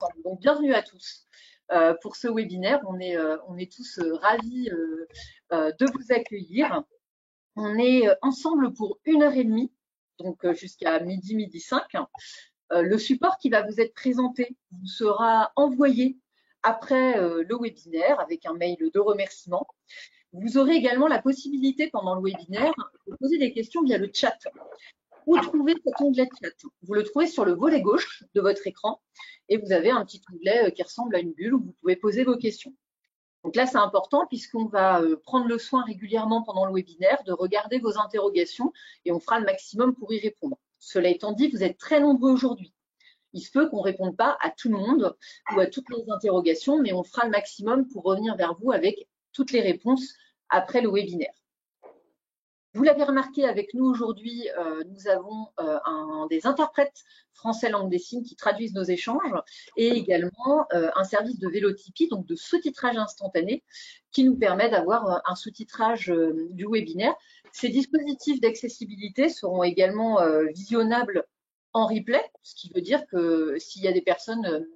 ensemble. Donc, bienvenue à tous. Pour ce webinaire, on est tous ravis de vous accueillir. On est ensemble pour 1h30, donc jusqu'à midi 5. Le support qui va vous être présenté vous sera envoyé après le webinaire avec un mail de remerciement. Vous aurez également la possibilité pendant le webinaire de poser des questions via le chat. Où trouvez cet onglet chat? Vous le trouvez sur le volet gauche de votre écran et vous avez un petit onglet qui ressemble à une bulle où vous pouvez poser vos questions. Donc là, c'est important puisqu'on va prendre le soin régulièrement pendant le webinaire de regarder vos interrogations et on fera le maximum pour y répondre. Cela étant dit, vous êtes très nombreux aujourd'hui. Il se peut qu'on ne réponde pas à tout le monde ou à toutes les interrogations, mais on fera le maximum pour revenir vers vous avec toutes les réponses après le webinaire. Vous l'avez remarqué avec nous aujourd'hui, nous avons des interprètes français langue des signes qui traduisent nos échanges et également un service de Vélotypie, donc de sous-titrage instantané, qui nous permet d'avoir un sous-titrage du webinaire. Ces dispositifs d'accessibilité seront également visionnables en replay, ce qui veut dire que s'il y a des personnes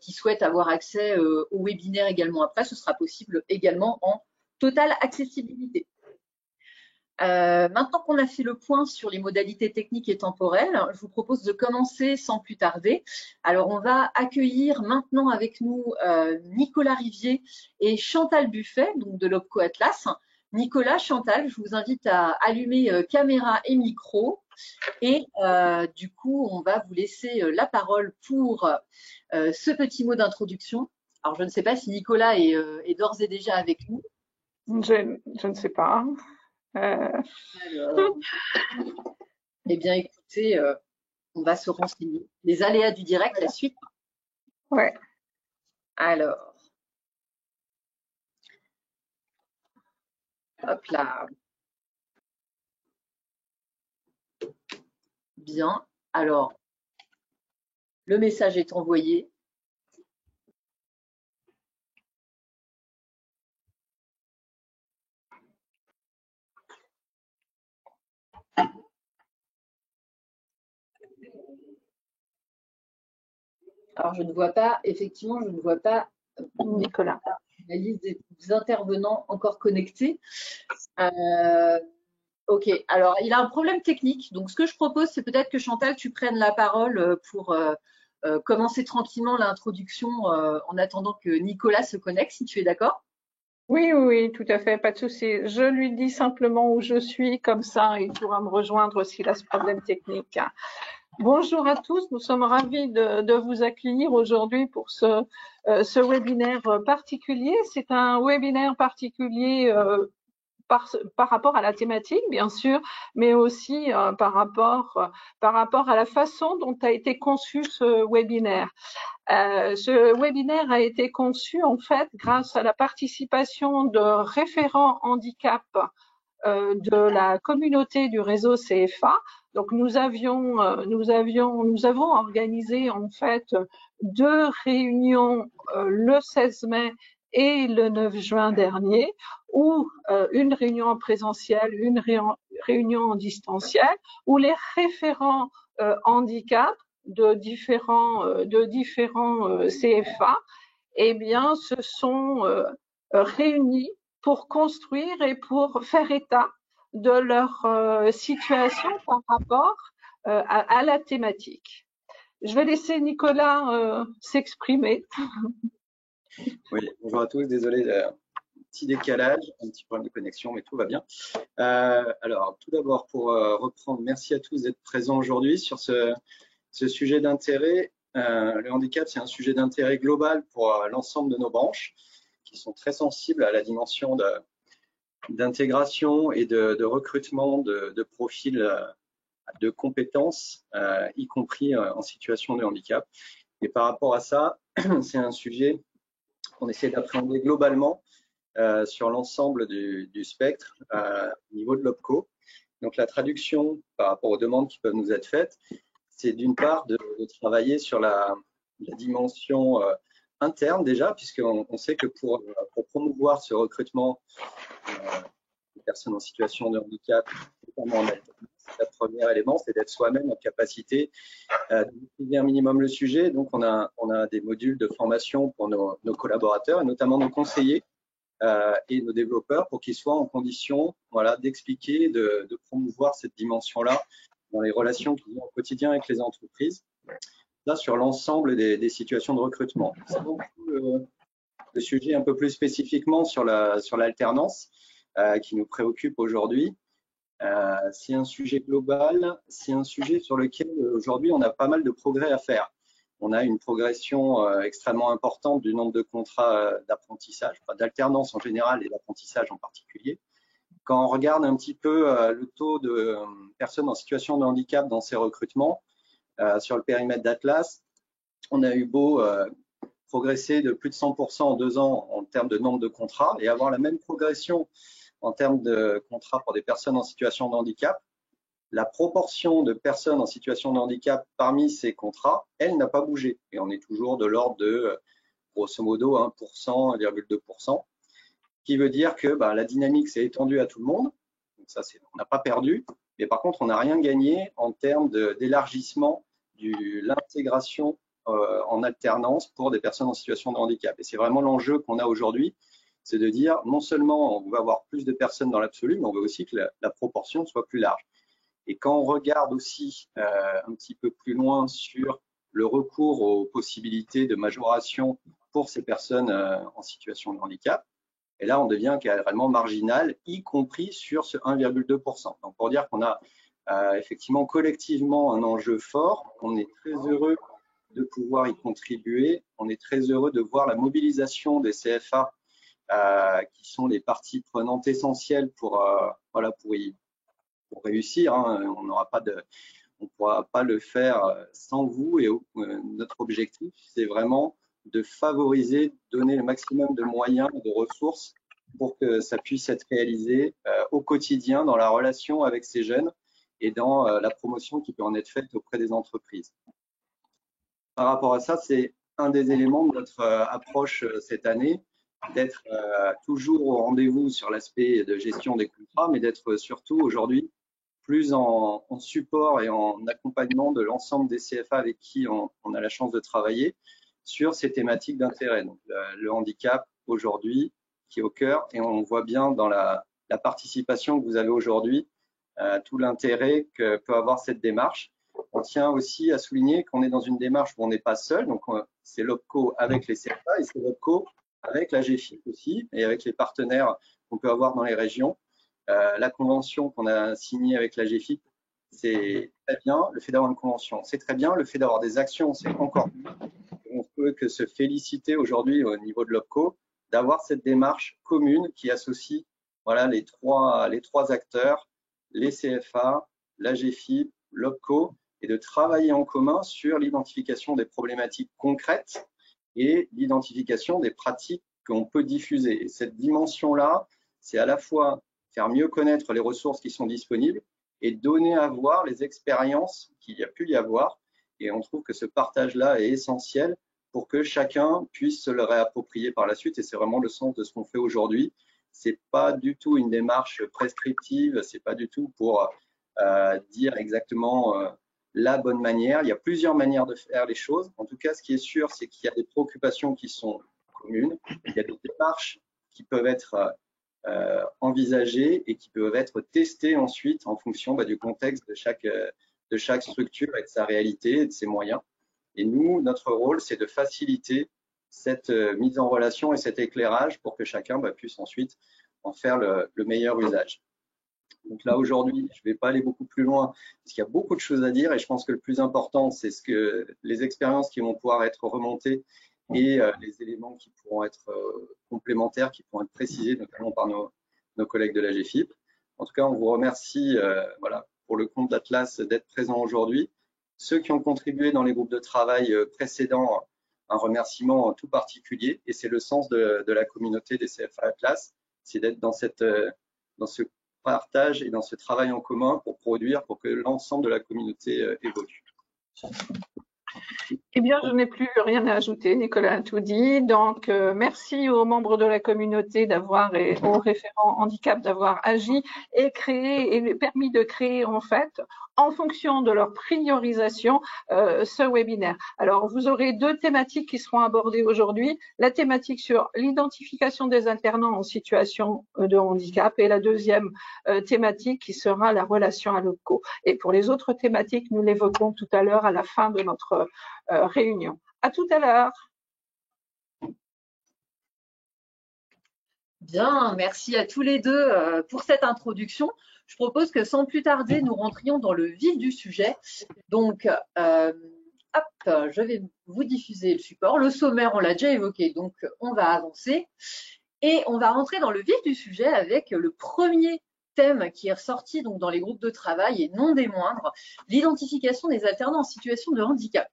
qui souhaitent avoir accès au webinaire également après, ce sera possible également en totale accessibilité. Maintenant qu'on a fait le point sur les modalités techniques et temporelles, je vous propose de commencer sans plus tarder. Alors, on va accueillir maintenant avec nous Nicolas Rivier et Chantal Buffet, donc de l'Opco Atlas. Nicolas, Chantal, je vous invite à allumer caméra et micro. Et du coup, on va vous laisser la parole pour ce petit mot d'introduction. Alors, je ne sais pas si Nicolas est d'ores et déjà avec nous. Je ne sais pas. Alors, eh bien, écoutez, on va se renseigner. Les aléas du direct, la suite. Ouais. Alors, hop là. Bien. Alors, le message est envoyé. Alors, je ne vois pas, effectivement, je ne vois pas Nicolas. La liste des intervenants encore connectés. Ok, alors il a un problème technique. Donc, ce que je propose, c'est peut-être que Chantal, tu prennes la parole pour commencer tranquillement l'introduction en attendant que Nicolas se connecte, si tu es d'accord. Oui, oui, tout à fait, pas de souci. Je lui dis simplement où je suis, comme ça, il pourra me rejoindre s'il a ce problème technique. Bonjour à tous, nous sommes ravis de vous accueillir aujourd'hui pour ce webinaire particulier. C'est un webinaire particulier par rapport à la thématique, bien sûr, mais aussi par rapport à la façon dont a été conçu ce webinaire. Ce webinaire a été conçu en fait grâce à la participation de référents handicap de la communauté du réseau CFA. Donc nous avons organisé en fait 2 réunions le 16 mai et le 9 juin dernier, où une réunion en présentiel, une réunion en distanciel, où les référents handicap de différents CFA, eh bien, se sont réunis pour construire et pour faire état de leur situation par rapport à la thématique. Je vais laisser Nicolas s'exprimer. Oui, bonjour à tous, désolé, petit décalage, un petit problème de connexion, mais tout va bien. Alors, tout d'abord, pour reprendre, merci à tous d'être présents aujourd'hui sur ce sujet d'intérêt. Le handicap, c'est un sujet d'intérêt global pour l'ensemble de nos branches qui sont très sensibles à la dimension d'intégration et de recrutement de profils de compétences, y compris en situation de handicap. Et par rapport à ça, c'est un sujet qu'on essaie d'appréhender globalement sur l'ensemble du spectre au niveau de l'OPCO. Donc la traduction par rapport aux demandes qui peuvent nous être faites, c'est d'une part de travailler sur la dimension interne déjà, puisqu'on sait que pour promouvoir ce recrutement des personnes en situation de handicap, notamment en alternance, le premier élément, c'est d'être soi-même en capacité de maîtriser un minimum le sujet. Donc, on a des modules de formation pour nos collaborateurs, et notamment nos conseillers et nos développeurs, pour qu'ils soient en condition, voilà, d'expliquer, de promouvoir cette dimension-là dans les relations qu'ils ont au quotidien avec les entreprises, là sur l'ensemble des situations de recrutement. C'est donc le sujet un peu plus spécifiquement sur l'alternance qui nous préoccupe aujourd'hui. C'est un sujet global, c'est un sujet sur lequel aujourd'hui on a pas mal de progrès à faire. On a une progression extrêmement importante du nombre de contrats d'apprentissage, enfin, d'alternance en général et d'apprentissage en particulier. Quand on regarde un petit peu le taux de personnes en situation de handicap dans ces recrutements, sur le périmètre d'Atlas, on a eu beau progresser de plus de 100% en 2 ans en termes de nombre de contrats et avoir la même progression en termes de contrats pour des personnes en situation de handicap, la proportion de personnes en situation de handicap parmi ces contrats, elle n'a pas bougé. Et on est toujours de l'ordre de, grosso modo, 1%, 1,2%, qui veut dire que la dynamique s'est étendue à tout le monde. Donc ça, on n'a pas perdu, mais par contre, on n'a rien gagné en termes d'élargissement de l'intégration en alternance pour des personnes en situation de handicap. Et c'est vraiment l'enjeu qu'on a aujourd'hui, c'est de dire non seulement on veut avoir plus de personnes dans l'absolu, mais on veut aussi que la proportion soit plus large. Et quand on regarde aussi un petit peu plus loin sur le recours aux possibilités de majoration pour ces personnes en situation de handicap, et là, on devient carrément marginal, y compris sur ce 1,2%. Donc, pour dire qu'on a effectivement collectivement un enjeu fort, on est très heureux de pouvoir y contribuer, on est très heureux de voir la mobilisation des CFA qui sont les parties prenantes essentielles pour réussir. Hein. On ne pourra pas le faire sans vous. Et notre objectif, c'est vraiment de favoriser, donner le maximum de moyens et de ressources pour que ça puisse être réalisé au quotidien dans la relation avec ces jeunes et dans la promotion qui peut en être faite auprès des entreprises. Par rapport à ça, c'est un des éléments de notre approche cette année, d'être toujours au rendez-vous sur l'aspect de gestion des contrats, mais d'être surtout aujourd'hui plus en support et en accompagnement de l'ensemble des CFA avec qui on a la chance de travailler sur ces thématiques d'intérêt. Donc, le handicap aujourd'hui qui est au cœur, et on voit bien dans la participation que vous avez aujourd'hui tout l'intérêt que peut avoir cette démarche. On tient aussi à souligner qu'on est dans une démarche où on n'est pas seul, donc c'est l'OPCO avec les CFA et c'est l'OPCO avec la GFIP aussi et avec les partenaires qu'on peut avoir dans les régions. La convention qu'on a signée avec la GFIP, c'est très bien. Le fait d'avoir une convention, c'est très bien. Le fait d'avoir des actions, c'est encore mieux. On ne peut que se féliciter aujourd'hui au niveau de l'OPCO d'avoir cette démarche commune qui associe les trois acteurs, les CFA, la GFIP, l'OPCO, et de travailler en commun sur l'identification des problématiques concrètes et l'identification des pratiques qu'on peut diffuser. Et cette dimension-là, c'est à la fois faire mieux connaître les ressources qui sont disponibles et donner à voir les expériences qu'il y a pu y avoir. Et on trouve que ce partage-là est essentiel pour que chacun puisse se le réapproprier par la suite. Et c'est vraiment le sens de ce qu'on fait aujourd'hui. C'est pas du tout une démarche prescriptive, c'est pas du tout pour dire exactement la bonne manière. Il y a plusieurs manières de faire les choses. En tout cas, ce qui est sûr, c'est qu'il y a des préoccupations qui sont communes. Il y a des démarches qui peuvent être envisagées et qui peuvent être testées ensuite en fonction du contexte de chaque structure et de sa réalité et de ses moyens. Et nous, notre rôle, c'est de faciliter cette mise en relation et cet éclairage pour que chacun puisse ensuite en faire le meilleur usage. Donc là, aujourd'hui, je ne vais pas aller beaucoup plus loin parce qu'il y a beaucoup de choses à dire et je pense que le plus important, c'est les expériences qui vont pouvoir être remontées et les éléments qui pourront être complémentaires, qui pourront être précisés, notamment par nos collègues de la GFIP. En tout cas, on vous remercie pour le compte d'Atlas d'être présent aujourd'hui. Ceux qui ont contribué dans les groupes de travail précédents, un remerciement tout particulier et c'est le sens de la communauté des CFA Atlas, c'est d'être dans ce partage et dans ce travail en commun pour que l'ensemble de la communauté évolue. Eh bien, je n'ai plus rien à ajouter. Nicolas a tout dit. Donc, merci aux membres de la communauté d'avoir et aux référents handicap d'avoir agi et créé et permis de créer en fait, en fonction de leur priorisation, ce webinaire. Alors, vous aurez deux thématiques qui seront abordées aujourd'hui. La thématique sur l'identification des alternants en situation de handicap et la deuxième thématique qui sera la relation à l'OPCO. Et pour les autres thématiques, nous l'évoquons tout à l'heure à la fin de notre réunion. À tout à l'heure. Bien, merci à tous les deux pour cette introduction. Je propose que sans plus tarder, nous rentrions dans le vif du sujet. Donc, hop, je vais vous diffuser le support. Le sommaire, on l'a déjà évoqué, donc on va avancer. Et on va rentrer dans le vif du sujet avec le premier thème qui est ressorti donc, dans les groupes de travail et non des moindres, l'identification des alternants en situation de handicap.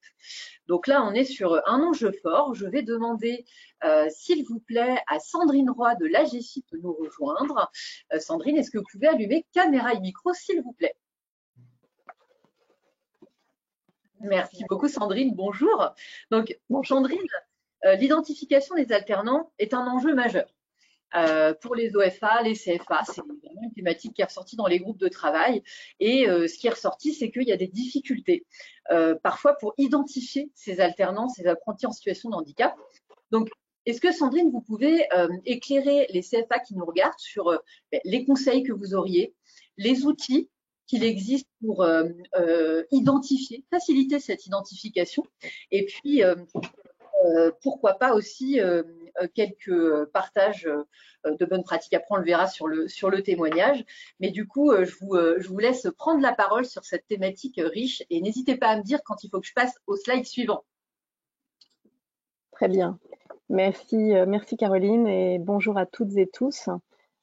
Donc là, on est sur un enjeu fort. Je vais demander, s'il vous plaît, à Sandrine Roy de l'AGFIP de nous rejoindre. Sandrine, est-ce que vous pouvez allumer caméra et micro, s'il vous plaît? Merci beaucoup, Sandrine. Bonjour. Donc, Sandrine, l'identification des alternants est un enjeu majeur. Pour les OFA, les CFA, c'est vraiment une thématique qui est ressortie dans les groupes de travail. Et ce qui est ressorti, c'est qu'il y a des difficultés parfois pour identifier ces alternants, ces apprentis en situation de handicap. Donc, est-ce que Sandrine, vous pouvez éclairer les CFA qui nous regardent sur les conseils que vous auriez, les outils qu'il existe pour identifier, faciliter cette identification, et puis pourquoi pas aussi quelques partages de bonnes pratiques. Après, on le verra sur le témoignage. Mais du coup, je vous laisse prendre la parole sur cette thématique riche et n'hésitez pas à me dire quand il faut que je passe au slide suivant. Très bien. Merci Caroline et bonjour à toutes et tous.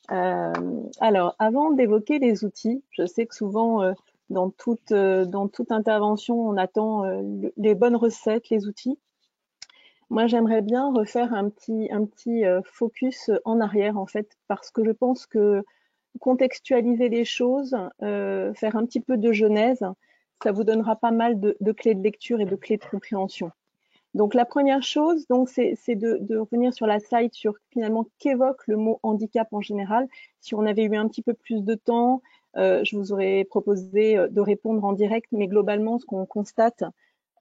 Alors, avant d'évoquer les outils, je sais que souvent dans toute intervention, on attend les bonnes recettes, les outils. Moi, j'aimerais bien refaire un petit focus en arrière, en fait, parce que je pense que contextualiser les choses, faire un petit peu de genèse, ça vous donnera pas mal de clés de lecture et de clés de compréhension. Donc, la première chose, c'est de revenir sur la slide sur finalement qu'évoque le mot handicap en général. Si on avait eu un petit peu plus de temps, je vous aurais proposé de répondre en direct, mais globalement, ce qu'on constate,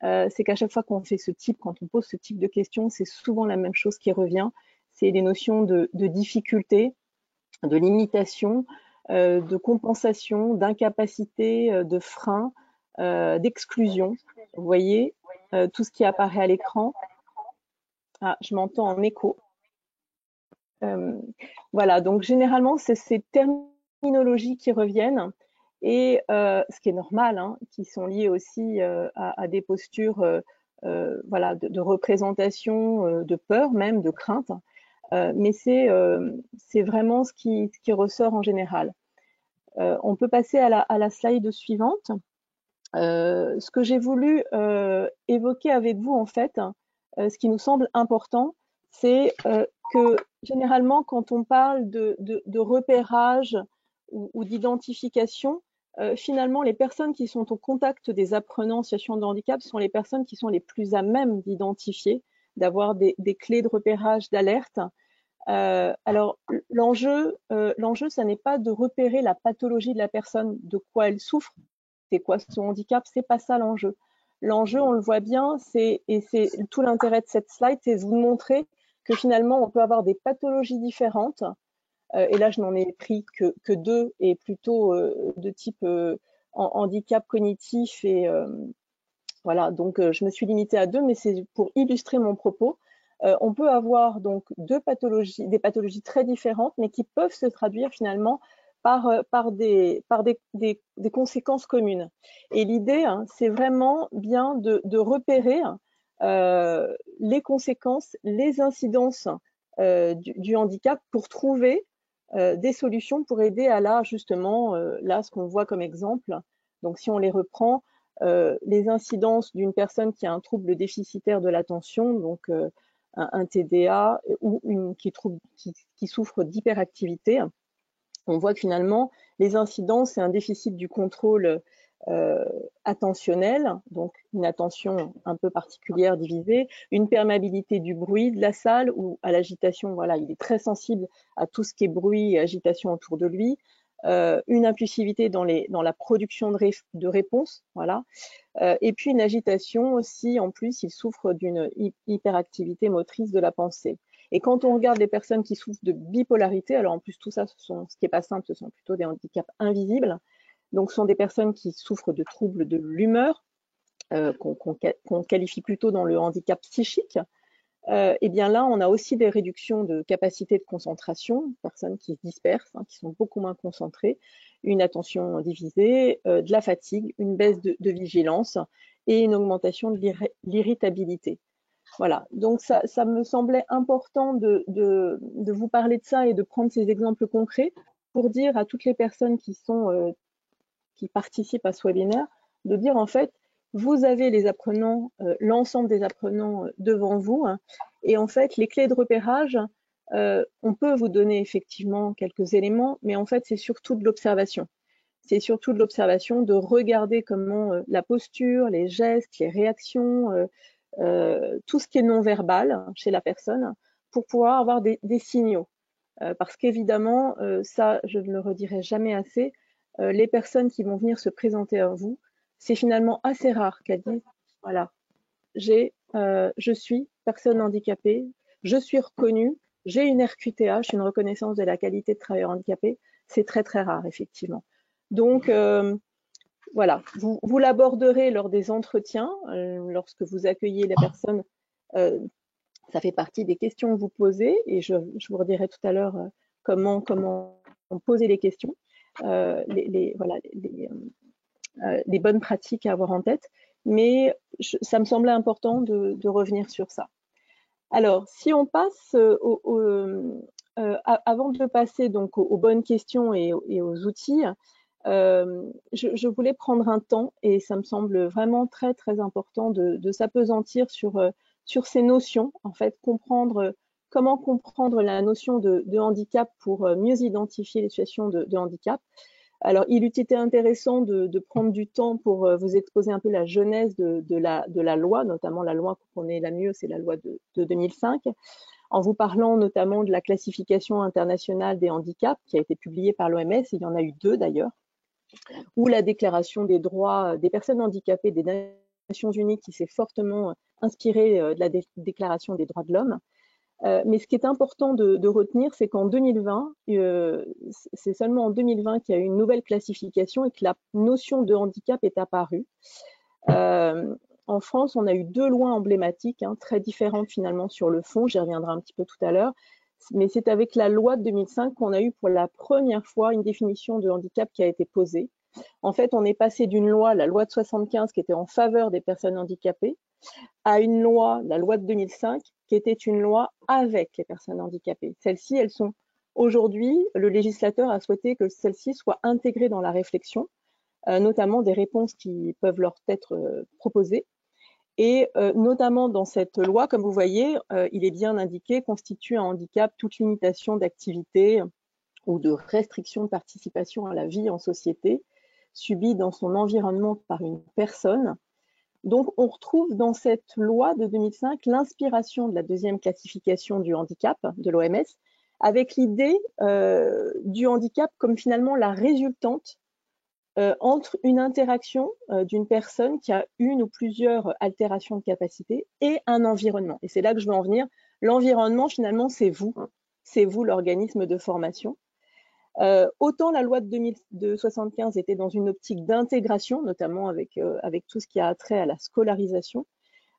c'est qu'à chaque fois qu'on fait quand on pose ce type de questions, c'est souvent la même chose qui revient. C'est les notions de difficulté, de limitation, de compensation, d'incapacité, de frein, d'exclusion. Vous voyez, tout ce qui apparaît à l'écran. Ah, je m'entends en écho. Voilà, donc généralement, c'est ces terminologies qui reviennent. Et ce qui est normal, hein, qui sont liés aussi à des postures voilà, de représentation, de peur même, de crainte. Mais c'est vraiment ce qui ressort en général. On peut passer à la slide suivante. Ce que j'ai voulu évoquer avec vous, en fait, ce qui nous semble important, c'est que généralement, quand on parle de repérage ou d'identification, finalement, les personnes qui sont au contact des apprenants en situation de handicap sont les personnes qui sont les plus à même d'identifier, d'avoir des clés de repérage, d'alerte. Alors, l'enjeu, ça n'est pas de repérer la pathologie de la personne, de quoi elle souffre, c'est quoi son handicap, c'est pas ça l'enjeu. L'enjeu, on le voit bien, et c'est tout l'intérêt de cette slide, c'est de vous montrer que finalement, on peut avoir des pathologies différentes. Et là, je n'en ai pris que deux, et plutôt de type handicap cognitif. Et voilà, donc je me suis limitée à deux, mais c'est pour illustrer mon propos. On peut avoir donc des pathologies très différentes, mais qui peuvent se traduire finalement par des conséquences communes. Et l'idée, hein, c'est vraiment bien de repérer les conséquences, les incidences du handicap pour trouver des solutions pour aider à justement, là, ce qu'on voit comme exemple. Donc, si on les reprend, les incidences d'une personne qui a un trouble déficitaire de l'attention, donc un TDA ou qui souffre d'hyperactivité, on voit que finalement, les incidences, c'est un déficit du contrôle attentionnelle, donc une attention un peu particulière divisée, une perméabilité du bruit de la salle ou à l'agitation, voilà, il est très sensible à tout ce qui est bruit et agitation autour de lui, une impulsivité dans la production de réponses, voilà, et puis une agitation aussi, en plus, il souffre d'une hyperactivité motrice de la pensée. Et quand on regarde les personnes qui souffrent de bipolarité, alors en plus tout ça, ce qui n'est pas simple, ce sont plutôt des handicaps invisibles. Donc, ce sont des personnes qui souffrent de troubles de l'humeur, qu'on qualifie plutôt dans le handicap psychique. Et bien là, on a aussi des réductions de capacité de concentration, personnes qui se dispersent, qui sont beaucoup moins concentrées, une attention divisée, de la fatigue, une baisse de vigilance et une augmentation de l'irritabilité. Voilà, donc ça me semblait important de vous parler de ça et de prendre ces exemples concrets pour dire à toutes les personnes qui participent à ce webinaire, de dire en fait, vous avez les apprenants, l'ensemble des apprenants devant vous, et en fait, les clés de repérage, on peut vous donner effectivement quelques éléments, mais en fait, c'est surtout de l'observation. C'est surtout de l'observation, de regarder comment la posture, les gestes, les réactions, tout ce qui est non-verbal chez la personne, pour pouvoir avoir des signaux. Parce qu'évidemment, ça, je ne le redirai jamais assez, les personnes qui vont venir se présenter à vous, c'est finalement assez rare qu'elles disent, voilà, je suis personne handicapée, je suis reconnue, j'ai une RQTH, une reconnaissance de la qualité de travailleur handicapé. C'est très très rare, effectivement. Donc, voilà, vous l'aborderez lors des entretiens, lorsque vous accueillez la personne. Ça fait partie des questions que vous posez, et je vous redirai tout à l'heure comment poser les questions, voilà, les bonnes pratiques à avoir en tête. Mais ça me semblait important de revenir sur ça. Alors, si on passe avant de passer donc aux bonnes questions et aux outils, je voulais prendre un temps, et ça me semble vraiment très très important de s'appesantir sur ces notions, en fait, comment comprendre la notion de handicap pour mieux identifier les situations de handicap. Alors, il eût été intéressant de prendre du temps pour vous exposer un peu la genèse de la loi, notamment la loi qu'on connaît la mieux, c'est la loi de 2005, en vous parlant notamment de la classification internationale des handicaps qui a été publiée par l'OMS, il y en a eu 2 d'ailleurs, ou la déclaration des droits des personnes handicapées des Nations Unies qui s'est fortement inspirée de la déclaration des droits de l'homme. Mais ce qui est important de retenir, c'est qu'en 2020, c'est seulement en 2020 qu'il y a eu une nouvelle classification et que la notion de handicap est apparue. En France, on a eu 2 lois emblématiques, très différentes finalement sur le fond, j'y reviendrai un petit peu tout à l'heure, mais c'est avec la loi de 2005 qu'on a eu pour la première fois une définition de handicap qui a été posée. En fait, on est passé d'une loi, la loi de 75, qui était en faveur des personnes handicapées, à une loi, la loi de 2005, qui était une loi avec les personnes handicapées. Celles-ci, elles sont aujourd'hui, le législateur a souhaité que celles-ci soient intégrées dans la réflexion, notamment des réponses qui peuvent leur être proposées. Et notamment dans cette loi, comme vous voyez, il est bien indiqué, constitue un handicap toute limitation d'activité ou de restriction de participation à la vie en société subie dans son environnement par une personne. Donc, on retrouve dans cette loi de 2005 l'inspiration de la 2e classification du handicap de l'OMS, avec l'idée du handicap comme finalement la résultante entre une interaction d'une personne qui a une ou plusieurs altérations de capacité et un environnement. Et c'est là que je veux en venir. L'environnement, finalement, c'est vous l'organisme de formation. Autant la loi de 75 était dans une optique d'intégration, notamment avec tout ce qui a trait à la scolarisation,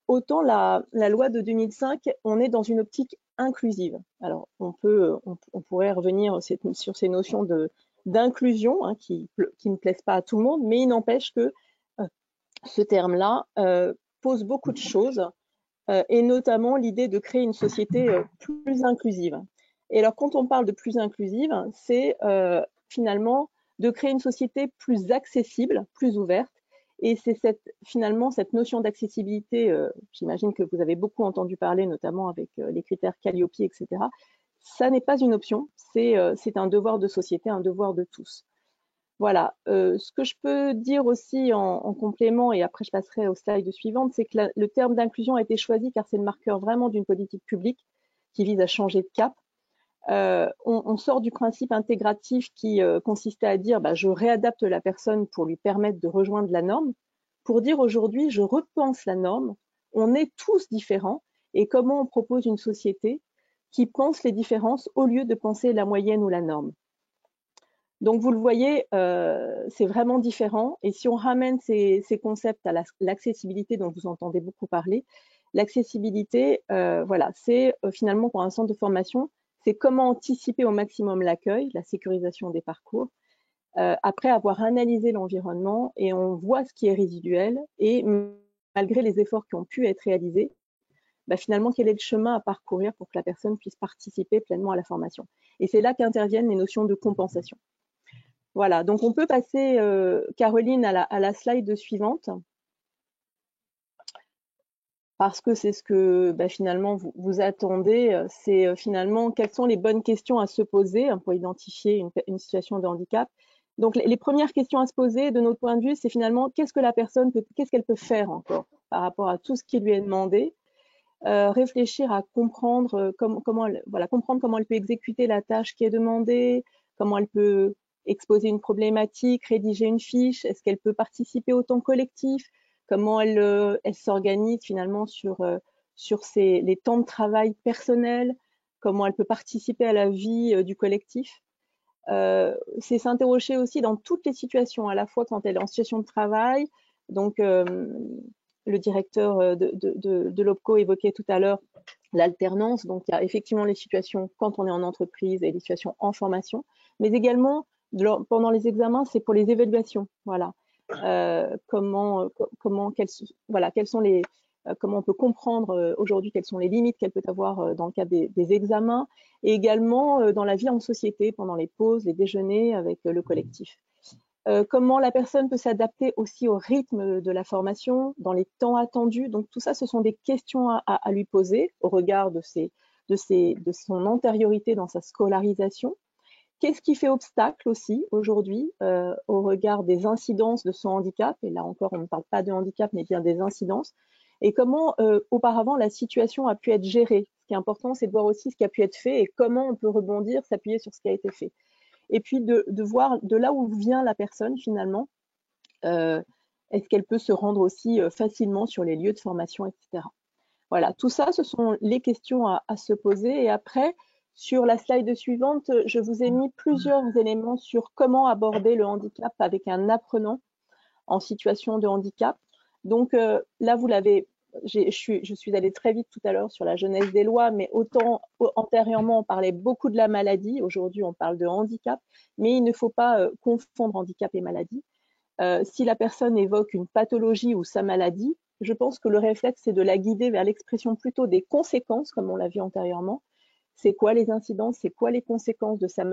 autant la loi de 2005, on est dans une optique inclusive. Alors, on pourrait revenir sur ces notions d'inclusion qui ne plaisent pas à tout le monde, mais il n'empêche que ce terme-là pose beaucoup de choses, et notamment l'idée de créer une société plus inclusive. Et alors, quand on parle de plus inclusive, c'est finalement de créer une société plus accessible, plus ouverte. Et c'est finalement cette notion d'accessibilité, j'imagine que vous avez beaucoup entendu parler, notamment avec les critères Calliope, etc. Ça n'est pas une option, c'est un devoir de société, un devoir de tous. Voilà. Ce que je peux dire aussi en complément, et après je passerai au slide suivante, c'est que le terme d'inclusion a été choisi car c'est le marqueur vraiment d'une politique publique qui vise à changer de cap. On sort du principe intégratif qui consistait à dire je réadapte la personne pour lui permettre de rejoindre la norme, pour dire aujourd'hui je repense la norme, on est tous différents et comment on propose une société qui pense les différences au lieu de penser la moyenne ou la norme. Donc vous le voyez, c'est vraiment différent. Et si on ramène ces concepts à l'accessibilité dont vous entendez beaucoup parler, l'accessibilité, voilà, c'est finalement pour un centre de formation, c'est comment anticiper au maximum l'accueil, la sécurisation des parcours, après avoir analysé l'environnement et on voit ce qui est résiduel et malgré les efforts qui ont pu être réalisés, finalement, quel est le chemin à parcourir pour que la personne puisse participer pleinement à la formation. Et c'est là qu'interviennent les notions de compensation. Voilà, donc on peut passer, Caroline, à la slide suivante. Parce que c'est ce que finalement vous attendez, c'est finalement quelles sont les bonnes questions à se poser pour identifier une situation de handicap. Donc les premières questions à se poser de notre point de vue, c'est finalement qu'est-ce que la personne peut, qu'est-ce qu'elle peut faire encore par rapport à tout ce qui lui est demandé, réfléchir à comprendre comprendre comment elle peut exécuter la tâche qui est demandée, comment elle peut exposer une problématique, rédiger une fiche, est-ce qu'elle peut participer au temps collectif, comment elle s'organise finalement sur les temps de travail personnels, comment elle peut participer à la vie du collectif. C'est s'interroger aussi dans toutes les situations, à la fois quand elle est en situation de travail, donc le directeur de l'OPCO évoquait tout à l'heure l'alternance, donc il y a effectivement les situations quand on est en entreprise et les situations en formation, mais également pendant les examens, c'est pour les évaluations, voilà. Comment on peut comprendre aujourd'hui quelles sont les limites qu'elle peut avoir dans le cadre des examens et également dans la vie en société, pendant les pauses, les déjeuners avec le collectif. Comment la personne peut s'adapter aussi au rythme de la formation, dans les temps attendus. Donc tout ça, ce sont des questions à lui poser au regard de son antériorité dans sa scolarisation. Qu'est-ce qui fait obstacle aussi aujourd'hui au regard des incidences de son handicap? Et là encore, on ne parle pas de handicap, mais bien des incidences. Et comment auparavant la situation a pu être gérée. Ce qui est important, c'est de voir aussi ce qui a pu être fait et comment on peut rebondir, s'appuyer sur ce qui a été fait. Et puis de voir de là où vient la personne finalement, est-ce qu'elle peut se rendre aussi facilement sur les lieux de formation, etc. Voilà, tout ça, ce sont les questions à se poser. Et après, sur la slide suivante, je vous ai mis plusieurs éléments sur comment aborder le handicap avec un apprenant en situation de handicap. Donc là, vous l'avez, je suis allée très vite tout à l'heure sur la jeunesse des lois, mais autant antérieurement, on parlait beaucoup de la maladie. Aujourd'hui, on parle de handicap, mais il ne faut pas confondre handicap et maladie. Si la personne évoque une pathologie ou sa maladie, je pense que le réflexe, c'est de la guider vers l'expression plutôt des conséquences, comme on l'a vu antérieurement. C'est quoi les incidences, c'est quoi les conséquences de sa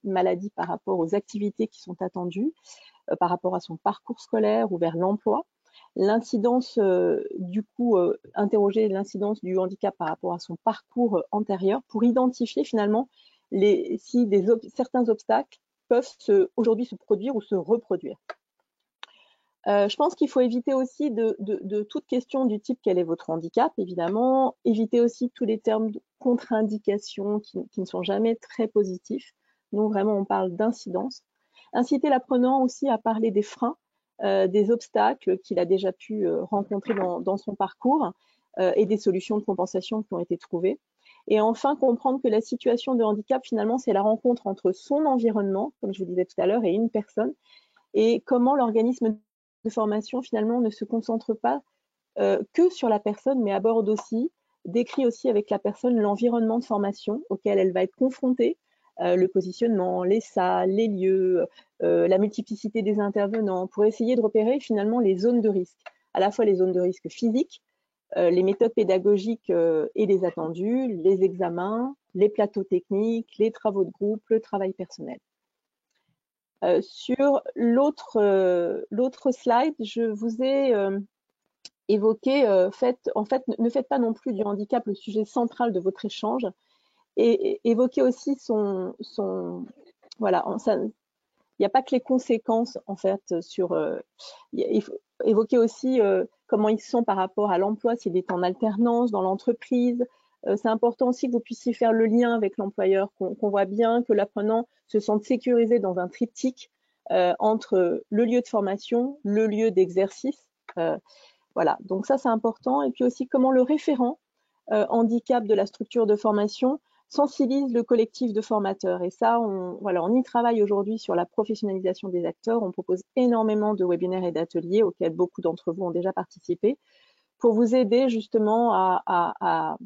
maladie par rapport aux activités qui sont attendues, par rapport à son parcours scolaire ou vers l'emploi. L'incidence, interroger l'incidence du handicap par rapport à son parcours antérieur pour identifier finalement si certains obstacles peuvent aujourd'hui se produire ou se reproduire. Je pense qu'il faut éviter aussi de toute question du type quel est votre handicap, évidemment. Éviter aussi tous les termes de contre-indication qui ne sont jamais très positifs. Nous, vraiment, on parle d'incidence. Inciter l'apprenant aussi à parler des freins, des obstacles qu'il a déjà pu rencontrer dans son parcours et des solutions de compensation qui ont été trouvées. Et enfin, comprendre que la situation de handicap, finalement, c'est la rencontre entre son environnement, comme je vous disais tout à l'heure, et une personne, et comment l'organisme de formation finalement ne se concentre pas que sur la personne, mais aborde aussi, décrit aussi avec la personne l'environnement de formation auquel elle va être confrontée, le positionnement, les salles, les lieux, la multiplicité des intervenants, pour essayer de repérer finalement les zones de risque, à la fois les zones de risque physiques, les méthodes pédagogiques et les attendus, les examens, les plateaux techniques, les travaux de groupe, le travail personnel. Sur l'autre slide, je vous ai évoqué, ne faites pas non plus du handicap le sujet central de votre échange, et évoquez aussi il n'y a pas que les conséquences en fait sur. Il faut évoquer aussi comment ils sont par rapport à l'emploi, s'il est en alternance dans l'entreprise. C'est important aussi que vous puissiez faire le lien avec l'employeur, qu'on voit bien que l'apprenant se sente sécurisé dans un triptyque entre le lieu de formation, le lieu d'exercice. Voilà, donc ça c'est important. Et puis aussi comment le référent handicap de la structure de formation sensibilise le collectif de formateurs. Et ça, on y travaille aujourd'hui sur la professionnalisation des acteurs. On propose énormément de webinaires et d'ateliers auxquels beaucoup d'entre vous ont déjà participé pour vous aider justement à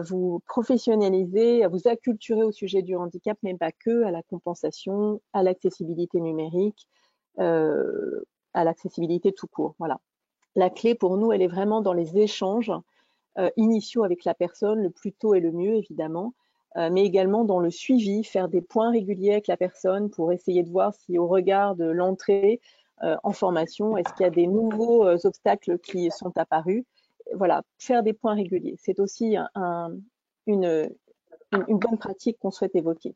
vous professionnaliser, à vous acculturer au sujet du handicap, mais pas que, à la compensation, à l'accessibilité numérique, à l'accessibilité tout court. Voilà. La clé pour nous, elle est vraiment dans les échanges initiaux avec la personne, le plus tôt et le mieux évidemment, mais également dans le suivi, faire des points réguliers avec la personne pour essayer de voir si au regard de l'entrée en formation, est-ce qu'il y a des nouveaux obstacles qui sont apparus. Voilà, faire des points réguliers. C'est aussi une bonne pratique qu'on souhaite évoquer.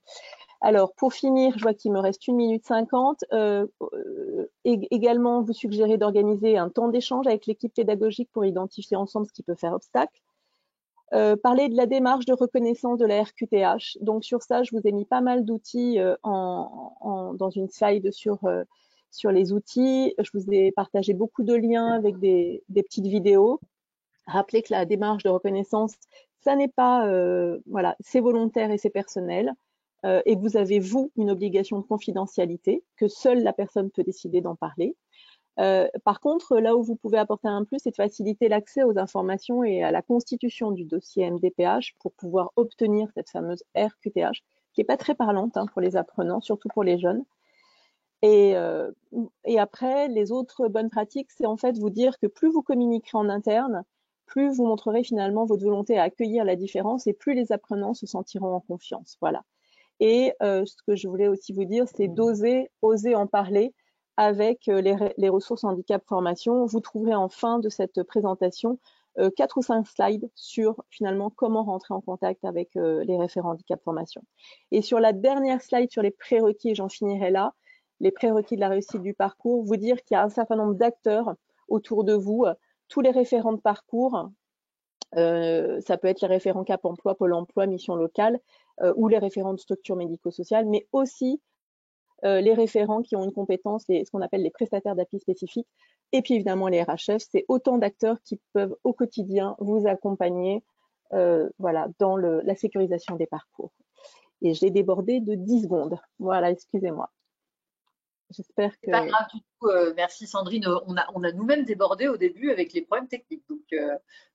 Alors, pour finir, je vois qu'il me reste 1 minute 50. Également, vous suggérez d'organiser un temps d'échange avec l'équipe pédagogique pour identifier ensemble ce qui peut faire obstacle. Parler de la démarche de reconnaissance de la RQTH. Donc, sur ça, je vous ai mis pas mal d'outils dans une slide sur les outils. Je vous ai partagé beaucoup de liens avec des petites vidéos. Rappelez que la démarche de reconnaissance, ça n'est pas, voilà, c'est volontaire et c'est personnel. Et que vous avez, vous, une obligation de confidentialité, que seule la personne peut décider d'en parler. Par contre, là où vous pouvez apporter un plus, c'est de faciliter l'accès aux informations et à la constitution du dossier MDPH pour pouvoir obtenir cette fameuse RQTH, qui n'est pas très parlante pour les apprenants, surtout pour les jeunes. Et après, les autres bonnes pratiques, c'est en fait vous dire que plus vous communiquerez en interne, plus vous montrerez finalement votre volonté à accueillir la différence et plus les apprenants se sentiront en confiance. Voilà. Et ce que je voulais aussi vous dire, c'est oser en parler avec les ressources handicap formation. Vous trouverez en fin de cette présentation 4 ou 5 slides sur finalement comment rentrer en contact avec les référents handicap formation. Et sur la dernière slide sur les prérequis, j'en finirai là, les prérequis de la réussite du parcours, vous dire qu'il y a un certain nombre d'acteurs autour de vous, tous les référents de parcours, ça peut être les référents Cap Emploi, Pôle Emploi, Mission Locale, ou les référents de structures médico-sociales, mais aussi les référents qui ont une compétence, ce qu'on appelle les prestataires d'appui spécifiques, et puis évidemment les RHF. C'est autant d'acteurs qui peuvent au quotidien vous accompagner voilà, dans la sécurisation des parcours. Et j'ai débordé de 10 secondes. Voilà, excusez-moi. J'espère que… C'est pas grave du tout. Merci Sandrine. On a nous-mêmes débordé au début avec les problèmes techniques. Donc,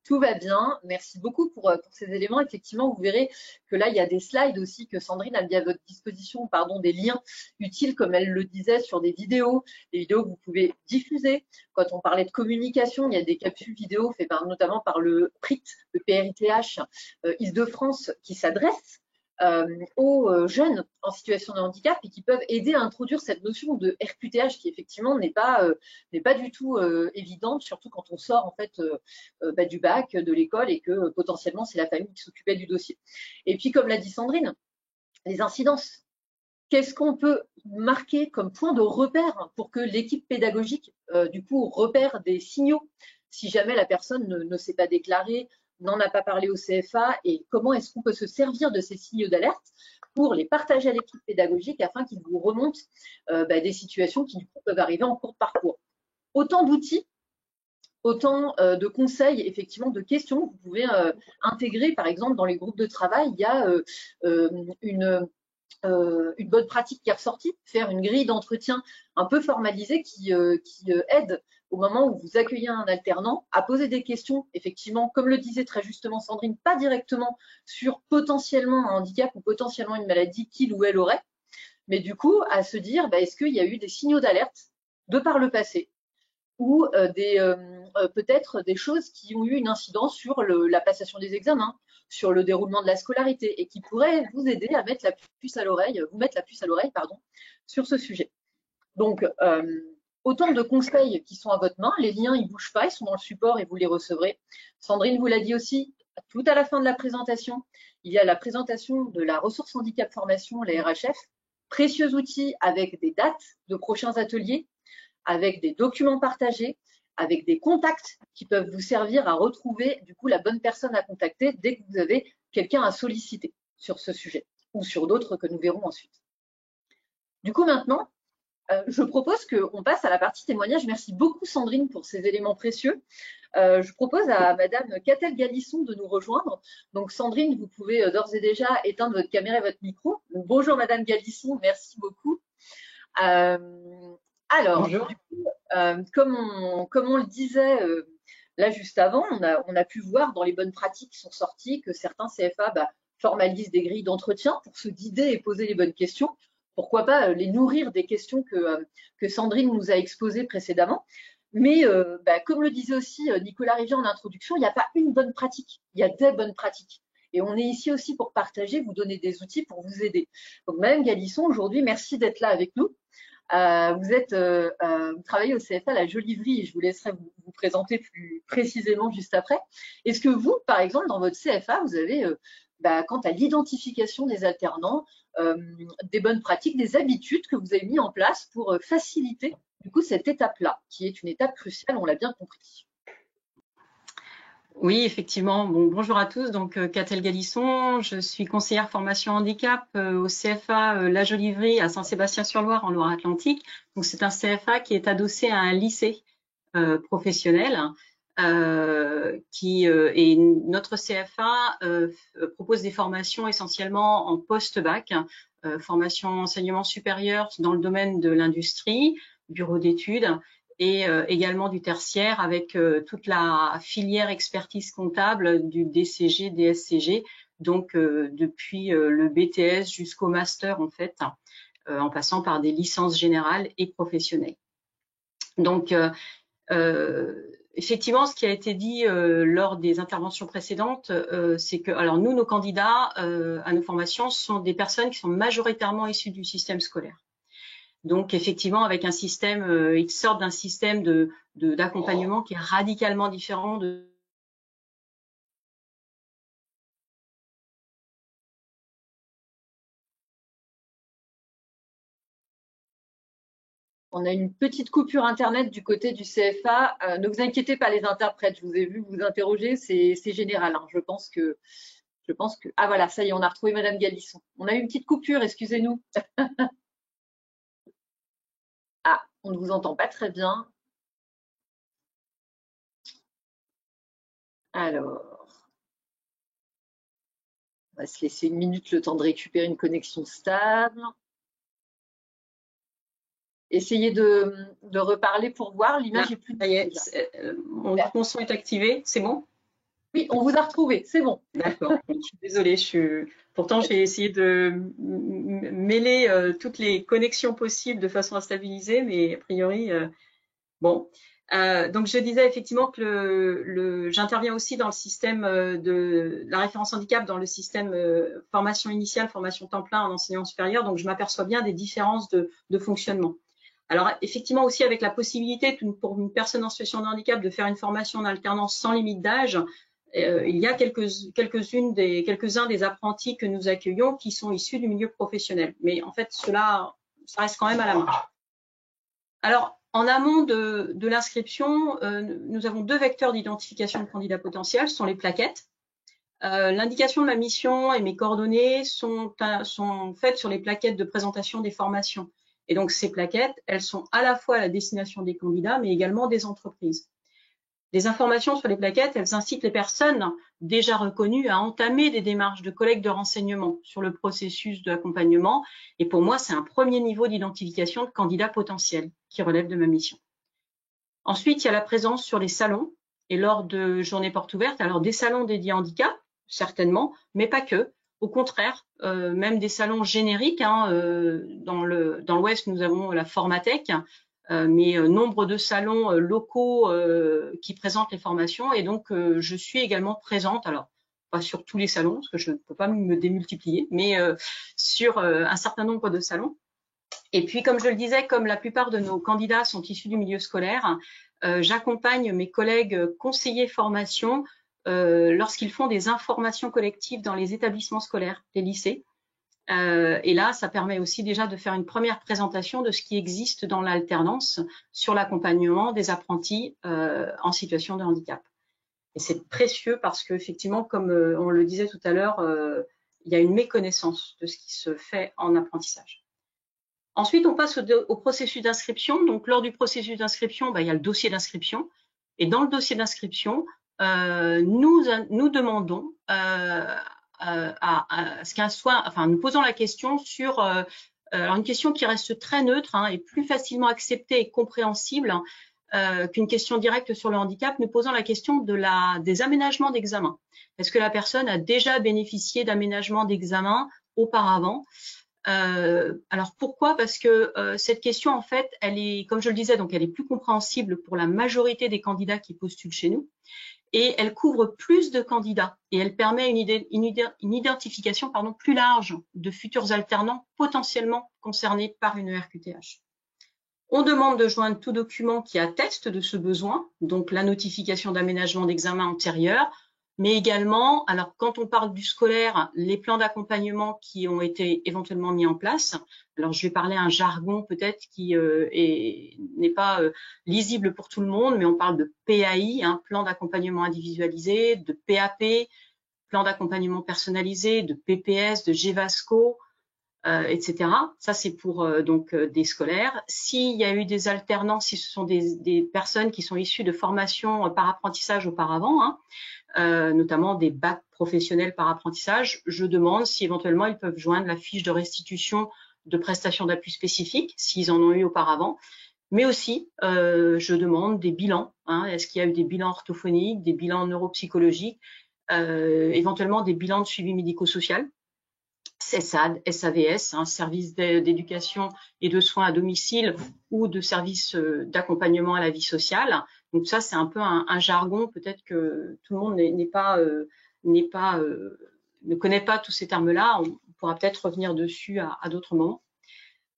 tout va bien. Merci beaucoup pour ces éléments. Effectivement, vous verrez que là, il y a des slides aussi que Sandrine a mis à votre disposition, pardon, des liens utiles, comme elle le disait, sur des vidéos que vous pouvez diffuser. Quand on parlait de communication, il y a des capsules vidéo faites notamment par le PRIT, le PRITH Île-de-France, qui s'adresse aux jeunes en situation de handicap et qui peuvent aider à introduire cette notion de RQTH qui effectivement n'est pas du tout évidente, surtout quand on sort en fait du bac, de l'école et que potentiellement c'est la famille qui s'occupait du dossier. Et puis comme l'a dit Sandrine, les incidences. Qu'est-ce qu'on peut marquer comme point de repère pour que l'équipe pédagogique du coup repère des signaux si jamais la personne ne s'est pas déclarée, n'en a pas parlé au CFA, et comment est-ce qu'on peut se servir de ces signaux d'alerte pour les partager à l'équipe pédagogique afin qu'ils vous remontent des situations qui du coup peuvent arriver en cours de parcours. Autant d'outils, autant de conseils, effectivement, de questions que vous pouvez intégrer, par exemple, dans les groupes de travail. Il y a une bonne pratique qui est ressortie, faire une grille d'entretien un peu formalisée qui aide au moment où vous accueillez un alternant à poser des questions, effectivement, comme le disait très justement Sandrine, pas directement sur potentiellement un handicap ou potentiellement une maladie qu'il ou elle aurait, mais du coup à se dire est-ce qu'il y a eu des signaux d'alerte de par le passé ou peut-être des choses qui ont eu une incidence sur la passation des examens, sur le déroulement de la scolarité et qui pourraient vous aider à mettre la puce à l'oreille, sur ce sujet. Donc, autant de conseils qui sont à votre main. Les liens, ils ne bougent pas, ils sont dans le support et vous les recevrez. Sandrine vous l'a dit aussi, tout à la fin de la présentation, il y a la présentation de la ressource handicap formation, la RHF, précieux outil avec des dates de prochains ateliers, avec des documents partagés, avec des contacts qui peuvent vous servir à retrouver du coup la bonne personne à contacter dès que vous avez quelqu'un à solliciter sur ce sujet ou sur d'autres que nous verrons ensuite. Du coup, maintenant, je propose qu'on passe à la partie témoignage. Merci beaucoup Sandrine pour ces éléments précieux. Je propose à Madame Catel Galisson de nous rejoindre. Donc Sandrine, vous pouvez d'ores et déjà éteindre votre caméra et votre micro. Donc, bonjour Madame Galisson, merci beaucoup. Alors, du coup, comme on le disait là juste avant, on a pu voir dans les bonnes pratiques qui sont sorties que certains CFA formalisent des grilles d'entretien pour se guider et poser les bonnes questions. Pourquoi pas les nourrir des questions que Sandrine nous a exposées précédemment. Mais comme le disait aussi Nicolas Rivière en introduction, il n'y a pas une bonne pratique, il y a des bonnes pratiques. Et on est ici aussi pour partager, vous donner des outils pour vous aider. Donc Madame Galisson, aujourd'hui, merci d'être là avec nous. Vous travaillez au CFA La Jolivrie et je vous laisserai vous présenter plus précisément juste après. Est-ce que vous, par exemple, dans votre CFA, vous avez, quant à l'identification des alternants, des bonnes pratiques, des habitudes que vous avez mis en place pour faciliter du coup cette étape-là, qui est une étape cruciale, on l'a bien compris. Oui, effectivement. Bon, bonjour à tous. Donc, Catel Galisson, je suis conseillère formation handicap au CFA La Jolivrie à Saint-Sébastien-sur-Loire en Loire-Atlantique. Donc, c'est un CFA qui est adossé à un lycée professionnel. Et notre CFA propose des formations essentiellement en post-bac, formation enseignement supérieur dans le domaine de l'industrie, bureau d'études, et également du tertiaire avec toute la filière expertise comptable du DCG, DSCG, donc depuis le BTS jusqu'au master en fait, en passant par des licences générales et professionnelles. Donc effectivement, ce qui a été dit lors des interventions précédentes, c'est que alors nous, nos candidats à nos formations sont des personnes qui sont majoritairement issues du système scolaire. Donc, effectivement, avec un système, ils sortent d'un système d'accompagnement qui est radicalement différent de... On a une petite coupure Internet du côté du CFA. Ne vous inquiétez pas, les interprètes, je vous ai vu vous interroger, c'est général. Hein. Je pense que... Ah voilà, ça y est, on a retrouvé Madame Galisson. On a eu une petite coupure, excusez-nous. Ah, on ne vous entend pas très bien. Alors, on va se laisser une minute le temps de récupérer une connexion stable. Essayez de reparler pour voir. L'image est plus... Ça y est, mon son est activé, c'est bon? Oui, on vous a retrouvé, c'est bon. D'accord, je suis désolée. Pourtant, j'ai essayé de mêler toutes les connexions possibles de façon à stabiliser, mais a priori, bon. Donc, je disais effectivement que j'interviens aussi dans le système de la référence handicap, dans le système formation initiale, formation temps plein en enseignement supérieur. Donc, je m'aperçois bien des différences de fonctionnement. Alors, effectivement, aussi avec la possibilité pour une personne en situation de handicap de faire une formation en alternance sans limite d'âge, il y a quelques-uns des apprentis que nous accueillons qui sont issus du milieu professionnel. Mais en fait, ça reste quand même à la main. Alors, en amont de l'inscription, nous avons 2 vecteurs d'identification de candidats potentiels, ce sont les plaquettes. L'indication de ma mission et mes coordonnées sont faites sur les plaquettes de présentation des formations. Et donc, ces plaquettes, elles sont à la fois à la destination des candidats, mais également des entreprises. Les informations sur les plaquettes, elles incitent les personnes déjà reconnues à entamer des démarches de collecte de renseignements sur le processus d'accompagnement. Et pour moi, c'est un premier niveau d'identification de candidats potentiels qui relève de ma mission. Ensuite, il y a la présence sur les salons et lors de journées portes ouvertes. Alors, des salons dédiés handicap, certainement, mais pas que. Au contraire, même des salons génériques. Hein, dans l'Ouest, nous avons la Formatech, mais nombre de salons locaux qui présentent les formations. Et donc, je suis également présente, alors pas sur tous les salons, parce que je ne peux pas me démultiplier, mais sur un certain nombre de salons. Et puis, comme je le disais, comme la plupart de nos candidats sont issus du milieu scolaire, j'accompagne mes collègues conseillers formation lorsqu'ils font des informations collectives dans les établissements scolaires, les lycées. Et là, ça permet aussi déjà de faire une première présentation de ce qui existe dans l'alternance sur l'accompagnement des apprentis en situation de handicap. Et c'est précieux parce qu'effectivement, comme on le disait tout à l'heure, il y a une méconnaissance de ce qui se fait en apprentissage. Ensuite, on passe au processus d'inscription. Donc, lors du processus d'inscription, il y a le dossier d'inscription. Et dans le dossier d'inscription, nous demandons nous posons la question sur alors une question qui reste très neutre et plus facilement acceptée et compréhensible qu'une question directe sur le handicap, nous posons la question des aménagements d'examen. Est-ce que la personne a déjà bénéficié d'aménagements d'examen auparavant? Alors pourquoi? Parce que cette question, en fait, elle est, comme je le disais, donc elle est plus compréhensible pour la majorité des candidats qui postulent chez nous. Et elle couvre plus de candidats et elle permet une identification plus large de futurs alternants potentiellement concernés par une ERQTH. On demande de joindre tout document qui atteste de ce besoin, donc la notification d'aménagement d'examen antérieur, mais également, alors quand on parle du scolaire, les plans d'accompagnement qui ont été éventuellement mis en place. Alors je vais parler un jargon peut-être qui n'est pas lisible pour tout le monde, mais on parle de PAI, plan d'accompagnement individualisé, de PAP, plan d'accompagnement personnalisé, de PPS, de GEVASCO, etc. Ça c'est pour des scolaires. S'il y a eu des alternants, si ce sont des personnes qui sont issues de formations par apprentissage auparavant, notamment des bacs professionnels par apprentissage, je demande si éventuellement ils peuvent joindre la fiche de restitution de prestations d'appui spécifiques, s'ils en ont eu auparavant, mais aussi je demande des bilans. Est-ce qu'il y a eu des bilans orthophoniques, des bilans neuropsychologiques, éventuellement des bilans de suivi médico-social, SESAD, SAVS, service d'éducation et de soins à domicile ou de service d'accompagnement à la vie sociale. Donc ça, c'est un peu un jargon, peut-être que tout le monde ne connaît pas tous ces termes-là. On pourra peut-être revenir dessus à d'autres moments.